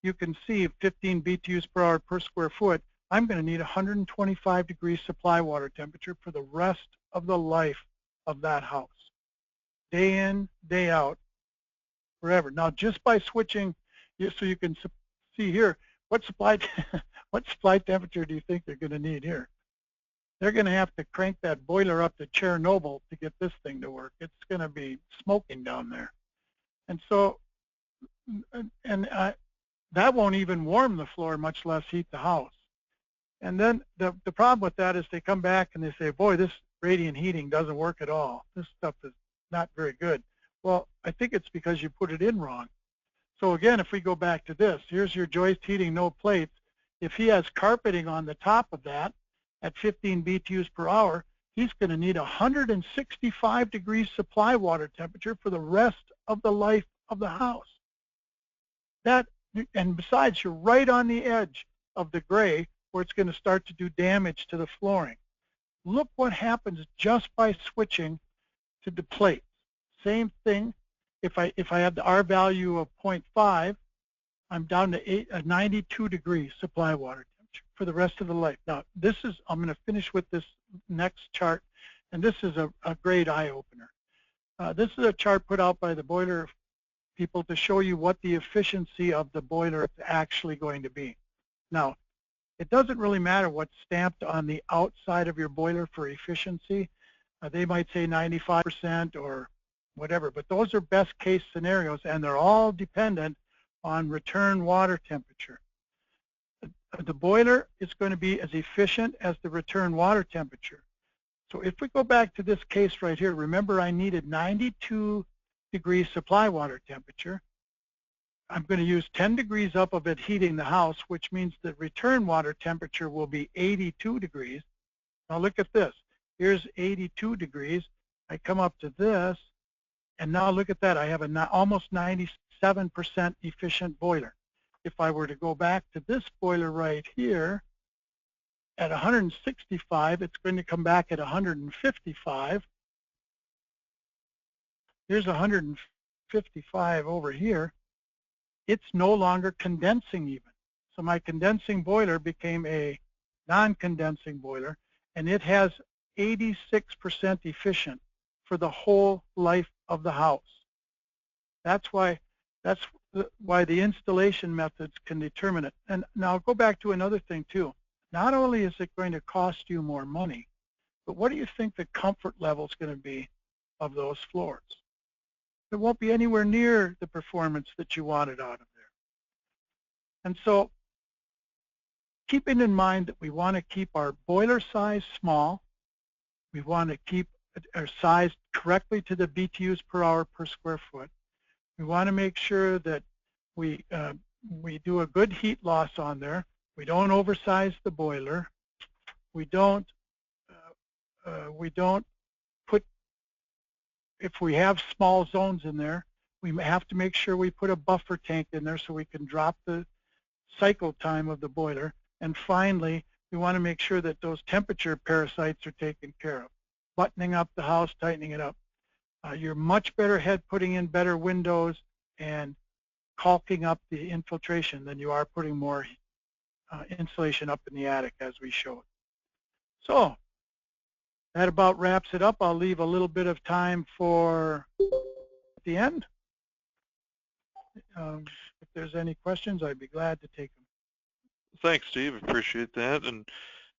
you can see 15 BTUs per hour per square foot. I'm going to need 125 degrees supply water temperature for the rest of the life of that house. Day in, day out, forever. Now, just by switching, so you can see here, what supply temperature do you think they're going to need here? They're going to have to crank that boiler up to Chernobyl to get this thing to work. It's going to be smoking down there. And so, that won't even warm the floor, much less heat the house. And then the problem with that is they come back and they say, boy, this radiant heating doesn't work at all. This stuff is not very good. Well, I think it's because you put it in wrong. So again, if we go back to this, here's your joist heating, no plates. If he has carpeting on the top of that at 15 BTUs per hour, he's going to need 165 degrees supply water temperature for the rest of the life of the house. And besides, you're right on the edge of the gray where it's going to start to do damage to the flooring. Look what happens just by switching to the plates. Same thing. If I have the R value of 0.5, I'm down to 92 degrees supply water temperature for the rest of the life. Now, I'm going to finish with this next chart, and this is a great eye-opener. This is a chart put out by the boiler people to show you what the efficiency of the boiler is actually going to be. Now, it doesn't really matter what's stamped on the outside of your boiler for efficiency. They might say 95% or whatever, but those are best case scenarios, and they're all dependent on return water temperature. The boiler is going to be as efficient as the return water temperature. So if we go back to this case right here, remember I needed 92 degrees supply water temperature. I'm going to use 10 degrees up of it heating the house, which means the return water temperature will be 82 degrees. Now look at this. Here's 82 degrees. I come up to this, and now look at that. I have a almost 97% efficient boiler. If I were to go back to this boiler right here, at 165, it's going to come back at 155. Here's 155 over here. It's no longer condensing even. So my condensing boiler became a non-condensing boiler, and it has 86% efficient for the whole life of the house. That's why the installation methods can determine it. And now I'll go back to another thing too. Not only is it going to cost you more money, but what do you think the comfort level is going to be of those floors? It won't be anywhere near the performance that you wanted out of there. And so keeping in mind that we want to keep our boiler size small, we want to keep our size correctly to the BTUs per hour per square foot. We want to make sure that we do a good heat loss on there. We don't oversize the boiler. We don't put, if we have small zones in there, we have to make sure we put a buffer tank in there so we can drop the cycle time of the boiler. And finally, we want to make sure that those temperature parasites are taken care of. Buttoning up the house, tightening it up. You're much better ahead putting in better windows and caulking up the infiltration than you are putting more insulation up in the attic, as we showed. So that about wraps it up. I'll leave a little bit of time for the end. If there's any questions, I'd be glad to take them. Thanks, Steve. Appreciate that. And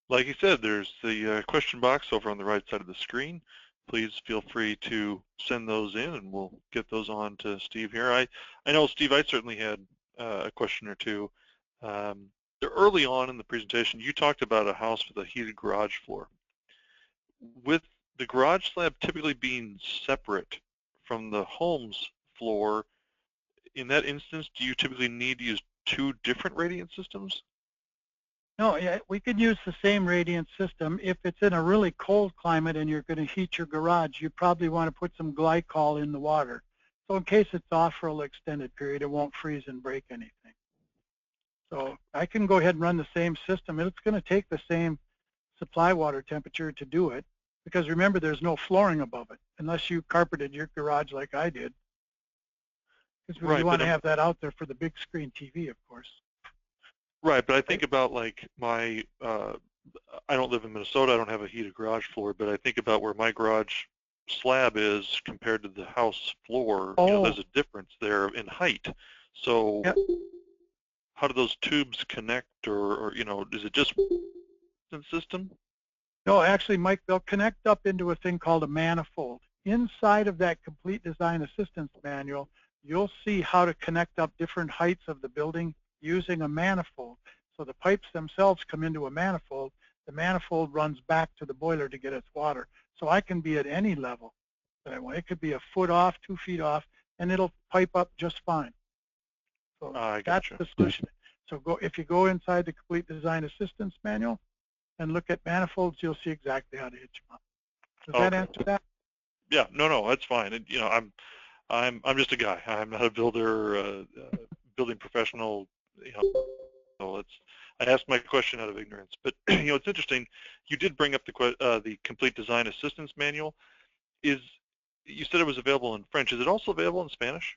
like you said, there's the question box over on the right side of the screen. Please feel free to send those in, and we'll get those on to Steve here. I know, Steve, I certainly had a question or two. Early on in the presentation, you talked about a house with a heated garage floor. With the garage slab typically being separate from the home's floor, in that instance, do you typically need to use two different radiant systems? No, yeah, we could use the same radiant system. If it's in a really cold climate and you're going to heat your garage, you probably want to put some glycol in the water. So in case it's off for an extended period, it won't freeze and break anything. So I can go ahead and run the same system. It's going to take the same supply water temperature to do it, because remember, there's no flooring above it, unless you carpeted your garage like I did. Because we want to have that out there for the big screen TV, of course. Right, but I think about like my, I don't live in Minnesota, I don't have a heated garage floor, but I think about where my garage slab is compared to the house floor. Oh. You know, there's a difference there in height. So yep. How do those tubes connect, or you know, is it just one system? No, actually, Mike, they'll connect up into a thing called a manifold. Inside of that complete design assistance manual, you'll see how to connect up different heights of the building using a manifold. So the pipes themselves come into a manifold. The manifold runs back to the boiler to get its water. So I can be at any level that I want. It could be a foot off, 2 feet off, and it'll pipe up just fine. So that's the solution. So if you go inside the complete design assistance manual and look at manifolds, you'll see exactly how to hitch them up. Does that answer that? Yeah, no, that's fine. And, you know, I'm just a guy. I'm not a builder, building professional. You know, so I asked my question out of ignorance. But you know, it's interesting. You did bring up the complete design assistance manual. You said it was available in French. Is it also available in Spanish?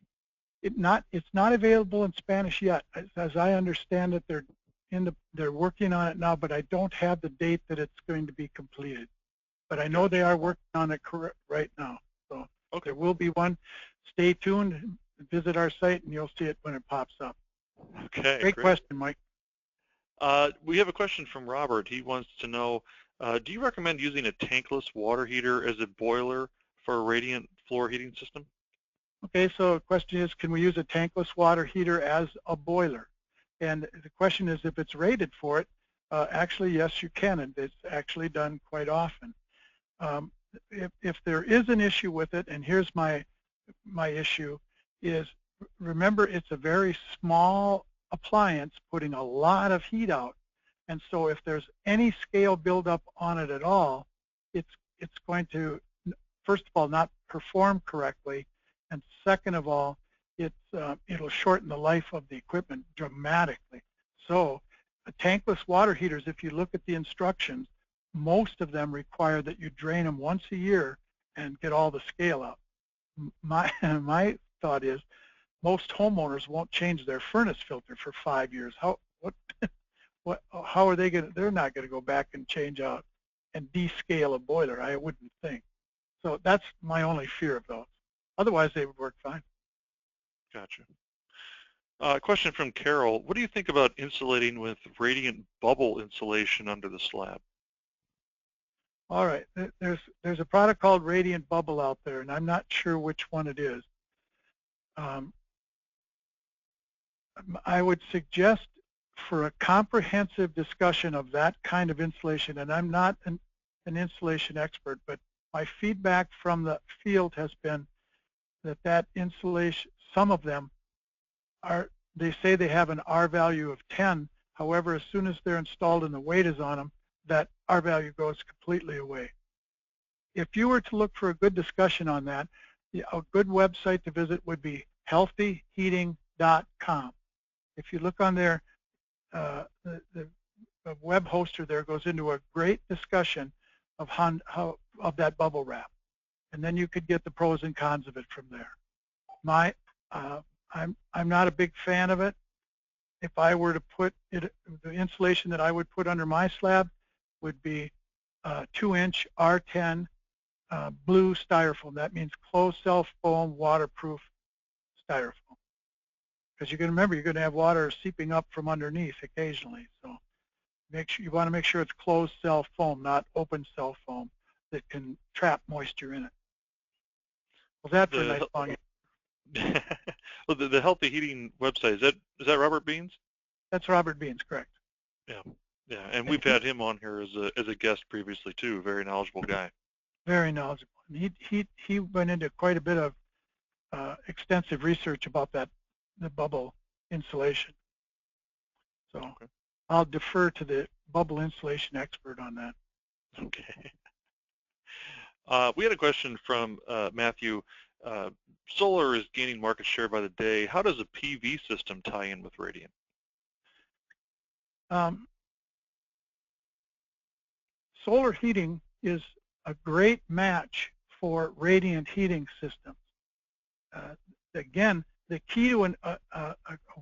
It's not available in Spanish yet. As I understand it, they're working on it now, but I don't have the date that it's going to be completed. But I know they are working on it right now. So there will be one. Stay tuned, visit our site, and you'll see it when it pops up. Okay, great question, Mike. We have a question from Robert. He wants to know, do you recommend using a tankless water heater as a boiler for a radiant floor heating system? Okay, so the question is, can we use a tankless water heater as a boiler? And the question is, if it's rated for it, actually, yes, you can, and it's actually done quite often. If there is an issue with it, and here's my issue, is remember, it's a very small appliance putting a lot of heat out. And so if there's any scale buildup on it at all, it's going to, first of all, not perform correctly, and second of all, it'll shorten the life of the equipment dramatically. So tankless water heaters, if you look at the instructions, most of them require that you drain them once a year and get all the scale out. My thought is most homeowners won't change their furnace filter for 5 years. How are they going to, they're not going to go back and change out and descale a boiler, I wouldn't think. So that's my only fear of those. Otherwise, they would work fine. Gotcha. Question from Carol. What do you think about insulating with radiant bubble insulation under the slab? All right, there's a product called Radiant Bubble out there, and I'm not sure which one it is. I would suggest for a comprehensive discussion of that kind of insulation, and I'm not an insulation expert, but my feedback from the field has been that insulation, some of them they say they have an R value of 10. However, as soon as they're installed and the weight is on them, that R value goes completely away. If you were to look for a good discussion on that, a good website to visit would be healthyheating.com. If you look on there, the web hoster there goes into a great discussion of of that bubble wrap, and then you could get the pros and cons of it from there. I'm not a big fan of it. If I were to put it, the insulation that I would put under my slab would be 2-inch R10 blue styrofoam. That means closed cell foam, waterproof styrofoam. Because you can remember, you're going to have water seeping up from underneath occasionally. So you want to make sure it's closed cell foam, not open cell foam that can trap moisture in it. Well, that's a nice long. Well, the Healthy Heating website, is that Robert Beans? That's Robert Beans, correct. Yeah, and we've had him on here as a guest previously too. Very knowledgeable guy. Very knowledgeable. He went into quite a bit of extensive research about the bubble insulation. So okay. I'll defer to the bubble insulation expert on that. Okay. We had a question from Matthew. Solar is gaining market share by the day. How does a PV system tie in with Radiant? Solar heating is a great match for radiant heating systems. Again, the key to a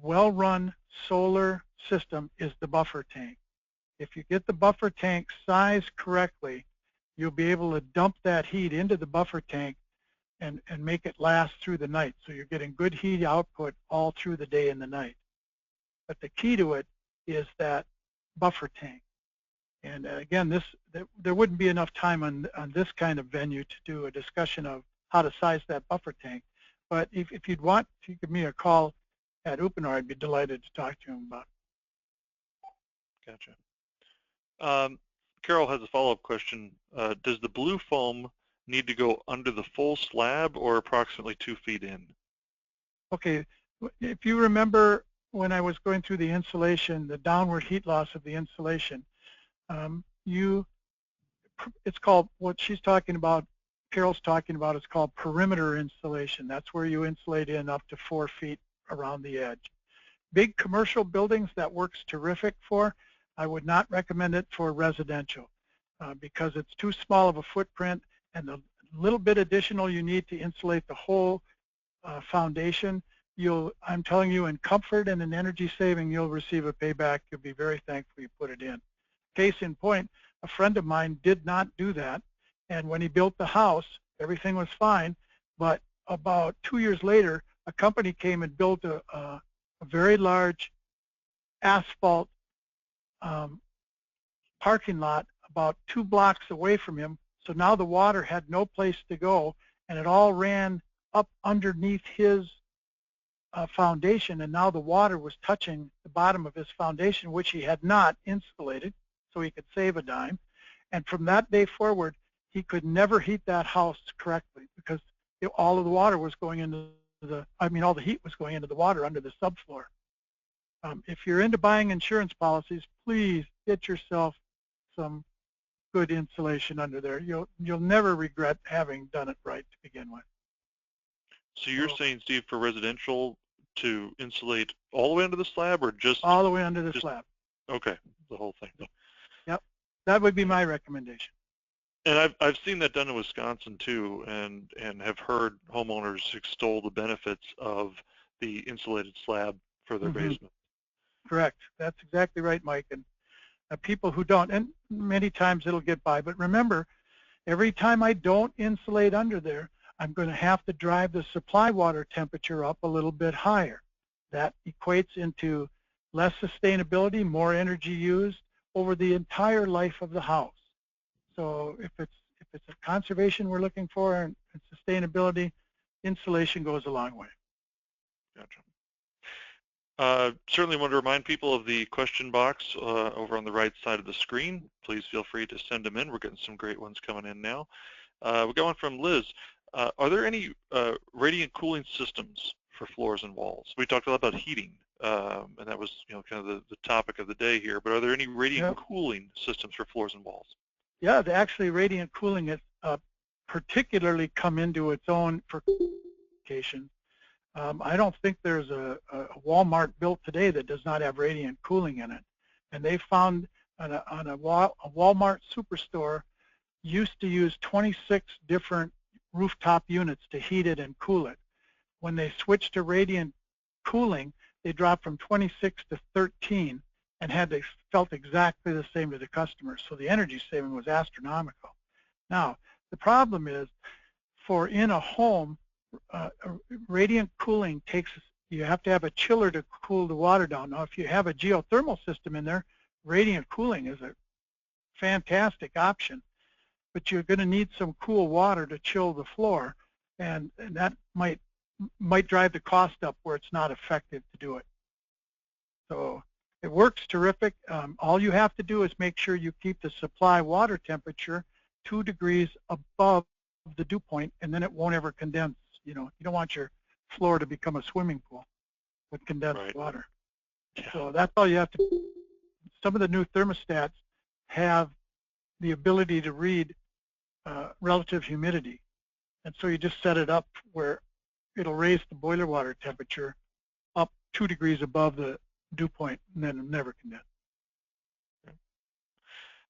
well-run solar system is the buffer tank. If you get the buffer tank sized correctly, you'll be able to dump that heat into the buffer tank and make it last through the night. So you're getting good heat output all through the day and the night. But the key to it is that buffer tank. And again, there wouldn't be enough time on this kind of venue to do a discussion of how to size that buffer tank. But if you'd want to give me a call at Uponor, I'd be delighted to talk to him about it. Gotcha. Carol has a follow-up question. Does the blue foam need to go under the full slab or approximately 2 feet in? Okay, if you remember when I was going through the insulation, the downward heat loss of the insulation, it's called, what she's talking about, Carol's talking about, it's called perimeter insulation. That's where you insulate in up to 4 feet around the edge. Big commercial buildings, that works terrific for. I would not recommend it for residential because it's too small of a footprint, and the little bit additional you need to insulate the whole foundation, I'm telling you, in comfort and in energy saving, you'll receive a payback. You'll be very thankful you put it in. Case in point, a friend of mine did not do that, and when he built the house, everything was fine, but about 2 years later, a company came and built a very large asphalt parking lot about 2 blocks away from him. So now the water had no place to go, and it all ran up underneath his foundation, and now the water was touching the bottom of his foundation, which he had not insulated, so he could save a dime. And from that day forward, he could never heat that house correctly because all of the water was going into all the heat was going into the water under the subfloor. If you're into buying insurance policies, please get yourself some good insulation under there. You'll never regret having done it right to begin with. So you're saying, Steve, for residential to insulate all the way under the slab, or just all the way under the slab? Okay, the whole thing. Yep, that would be my recommendation. And I've seen that done in Wisconsin too, and have heard homeowners extol the benefits of the insulated slab for their basement. Correct. That's exactly right, Mike. And people who don't, and many times it'll get by, but remember, every time I don't insulate under there, I'm going to have to drive the supply water temperature up a little bit higher. That equates into less sustainability, more energy used over the entire life of the house. So if it's a conservation we're looking for and sustainability, insulation goes a long way. Gotcha. Certainly want to remind people of the question box over on the right side of the screen. Please feel free to send them in. We're getting some great ones coming in now. We got one from Liz. Are there any radiant cooling systems for floors and walls? We talked a lot about heating, and that was kind of the topic of the day here. But are there any radiant cooling systems for floors and walls? Yeah, actually radiant cooling has particularly come into its own for application. I don't think there's a Walmart built today that does not have radiant cooling in it. And they found on a Walmart superstore used to use 26 different rooftop units to heat it and cool it. When they switched to radiant cooling, they dropped from 26 to 13 and they felt exactly the same to the customers. So the energy saving was astronomical. Now, the problem is for in a home, radiant cooling you have to have a chiller to cool the water down. Now, if you have a geothermal system in there, radiant cooling is a fantastic option, but you're going to need some cool water to chill the floor, and that might drive the cost up where it's not effective to do it. So it works terrific. All you have to do is make sure you keep the supply water temperature 2 degrees above the dew point, and then it won't ever condense. You don't want your floor to become a swimming pool with condensed water. Yeah. So that's all you have to do. Some of the new thermostats have the ability to read relative humidity, and so you just set it up where it'll raise the boiler water temperature up 2 degrees above the dew point, and then it'll never condense.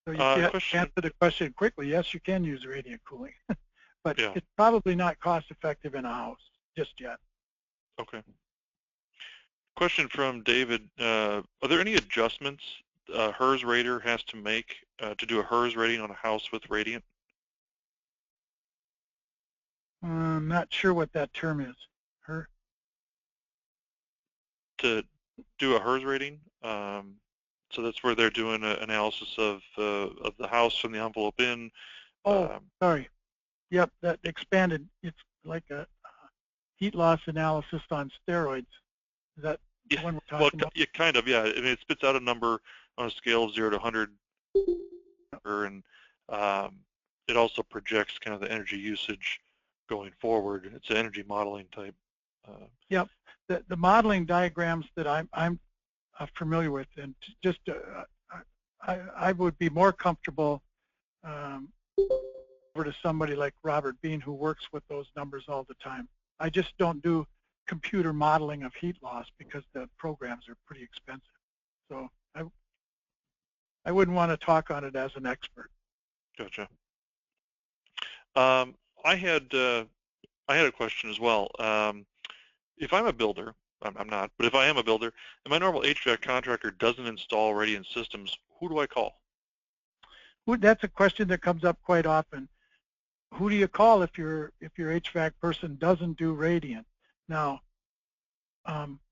So you can't answer the question quickly. Yes, you can use radiant cooling, but it's probably not cost effective in a house just yet. Okay. Question from David. Are there any adjustments a HERS rater has to make to do a HERS rating on a house with radiant? I'm not sure what that term is. To do a HERS rating, so that's where they're doing an analysis of the house from the envelope in. Sorry. Yep, that expanded. It's like a heat loss analysis on steroids. Is that the one we're talking about? Yeah, kind of. Yeah, I mean, it spits out a number on a scale of 0 to 100, and it also projects kind of the energy usage going forward. It's an energy modeling type. Yep, the modeling diagrams that I'm familiar with, and just I would be more comfortable over to somebody like Robert Bean, who works with those numbers all the time. I just don't do computer modeling of heat loss because the programs are pretty expensive. So I wouldn't want to talk on it as an expert. Gotcha. I had a question as well. If I'm a builder, I'm not, but if I am a builder and my normal HVAC contractor doesn't install radiant systems, who do I call? That's a question that comes up quite often. Who do you call if your HVAC person doesn't do radiant? Now,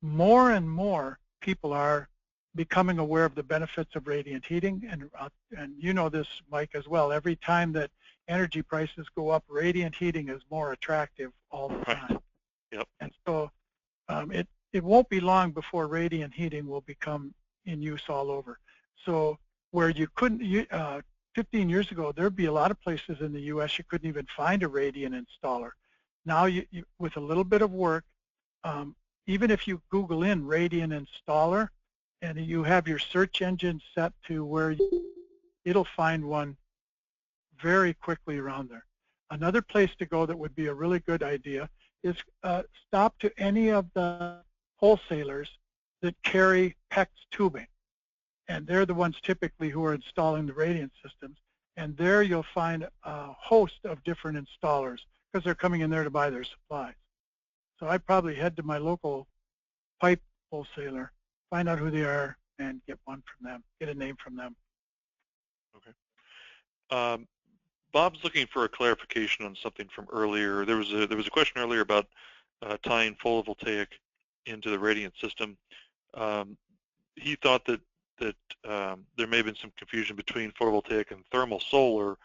more and more people are becoming aware of the benefits of radiant heating, and you know this, Mike, as well. Every time that energy prices go up, radiant heating is more attractive all the time. Yep. And so it won't be long before radiant heating will become in use all over. So where you couldn't, 15 years ago, there'd be a lot of places in the U.S. you couldn't even find a radiant installer. Now, with a little bit of work, even if you Google in Radian installer and you have your search engine set to where it'll find one very quickly around there. Another place to go that would be a really good idea is stop to any of the wholesalers that carry PEX tubing. And they're the ones typically who are installing the Radiant systems. And there you'll find a host of different installers because they're coming in there to buy their supplies. So I'd probably head to my local pipe wholesaler, find out who they are, and get one from them, get a name from them. Okay. Bob's looking for a clarification on something from earlier. There was a question earlier about tying photovoltaic into the Radiant system. He thought that there may have been some confusion between photovoltaic and thermal solar.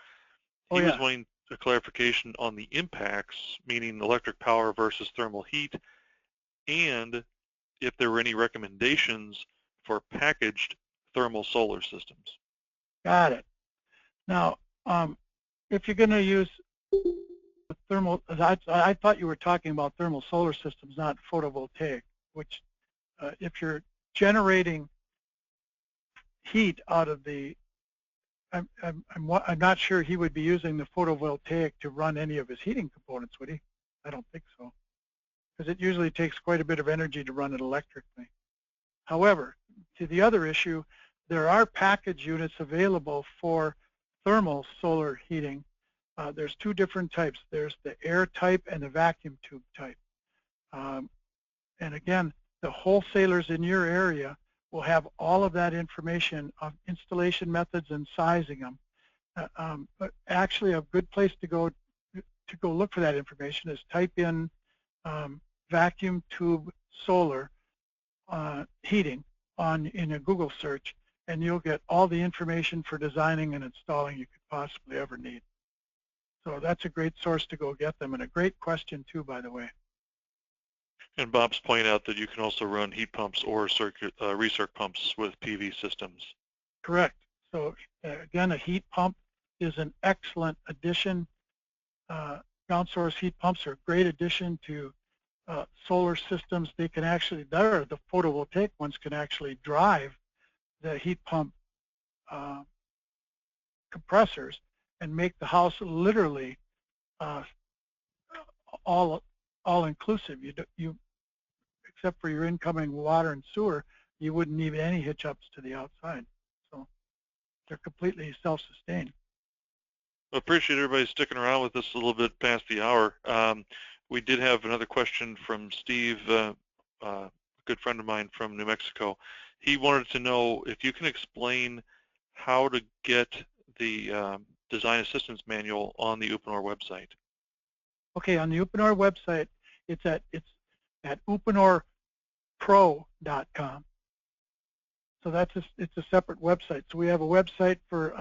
He was wanting a clarification on the impacts, meaning electric power versus thermal heat, and if there were any recommendations for packaged thermal solar systems. Got it. Now, if you're going to use thermal, I thought you were talking about thermal solar systems, not photovoltaic, which if you're generating heat out of the, I'm not sure he would be using the photovoltaic to run any of his heating components, would he? I don't think so, because it usually takes quite a bit of energy to run it electrically. However, to the other issue, there are package units available for thermal solar heating. There's two different types. There's the air type and the vacuum tube type. And again, the wholesalers in your area will have all of that information of installation methods and sizing them. But actually, a good place to go look for that information is type in vacuum tube solar heating in a Google search, and you'll get all the information for designing and installing you could possibly ever need. So that's a great source to go get them, and a great question too, by the way. And Bob's pointing out that you can also run heat pumps or recirc pumps with PV systems. Correct. So again, a heat pump is an excellent addition. Ground source heat pumps are a great addition to solar systems. They can actually, the photovoltaic ones can actually drive the heat pump compressors and make the house literally all inclusive. You except for your incoming water and sewer, you wouldn't need any hitch ups to the outside. So they're completely self-sustained. I appreciate everybody sticking around with us a little bit past the hour. We did have another question from Steve, a good friend of mine from New Mexico. He wanted to know if you can explain how to get the design assistance manual on the Uponor website. Okay, on the Uponor website, it's at uponorpro.com. So it's a separate website. So we have a website for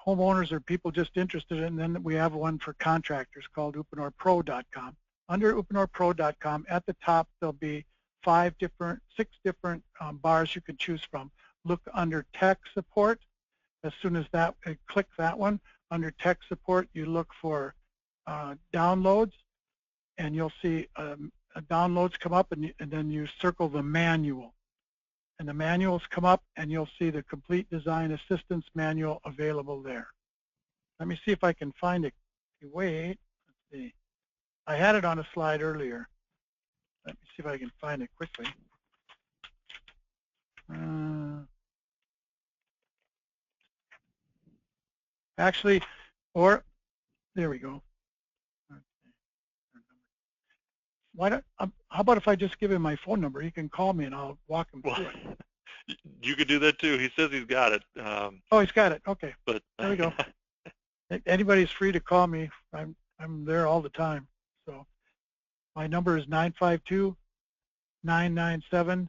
homeowners or people just interested in, and then we have one for contractors called uponorpro.com. Under uponorpro.com, at the top there'll be 6 different bars you can choose from. Look under tech support. As soon as click that one, under tech support, you look for downloads, and you'll see downloads come up, and then you circle the manual. And the manuals come up, and you'll see the complete design assistance manual available there. Let me see if I can find it. Wait, let's see. I had it on a slide earlier. Let me see if I can find it quickly. Actually, or there we go. How about if I just give him my phone number? He can call me and I'll walk him through it. You could do that too. He says he's got it. Oh, he's got it. Okay. But there we go. Anybody's free to call me. I'm there all the time. So my number is 952-997-5947.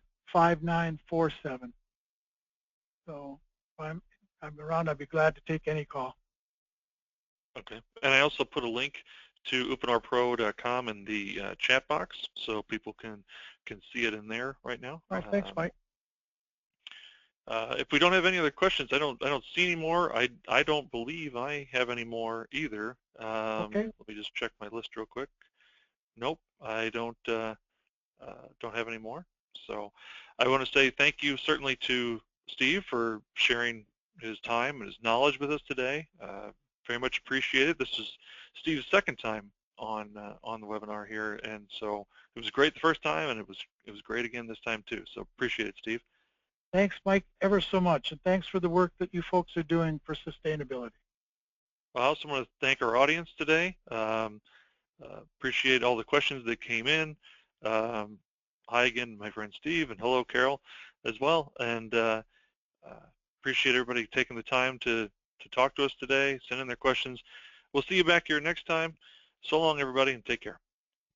So if I'm around, I'd be glad to take any call. Okay. And I also put a link to uponorpro.com in the chat box, so people can see it in there right now. All right, thanks, Mike. If we don't have any other questions, I don't see any more. I don't believe I have any more either. Okay. Let me just check my list real quick. Nope, I don't have any more. So I want to say thank you certainly to Steve for sharing his time and his knowledge with us today. Very much appreciated. This is Steve's second time on the webinar here, and so it was great the first time, and it was great again this time too. So appreciate it, Steve. Thanks, Mike, ever so much, and thanks for the work that you folks are doing for sustainability. I also want to thank our audience today. Appreciate all the questions that came in. Hi again, my friend Steve, and hello, Carol, as well. And appreciate everybody taking the time to talk to us today, send in their questions. We'll see you back here next time. So long, everybody, and take care.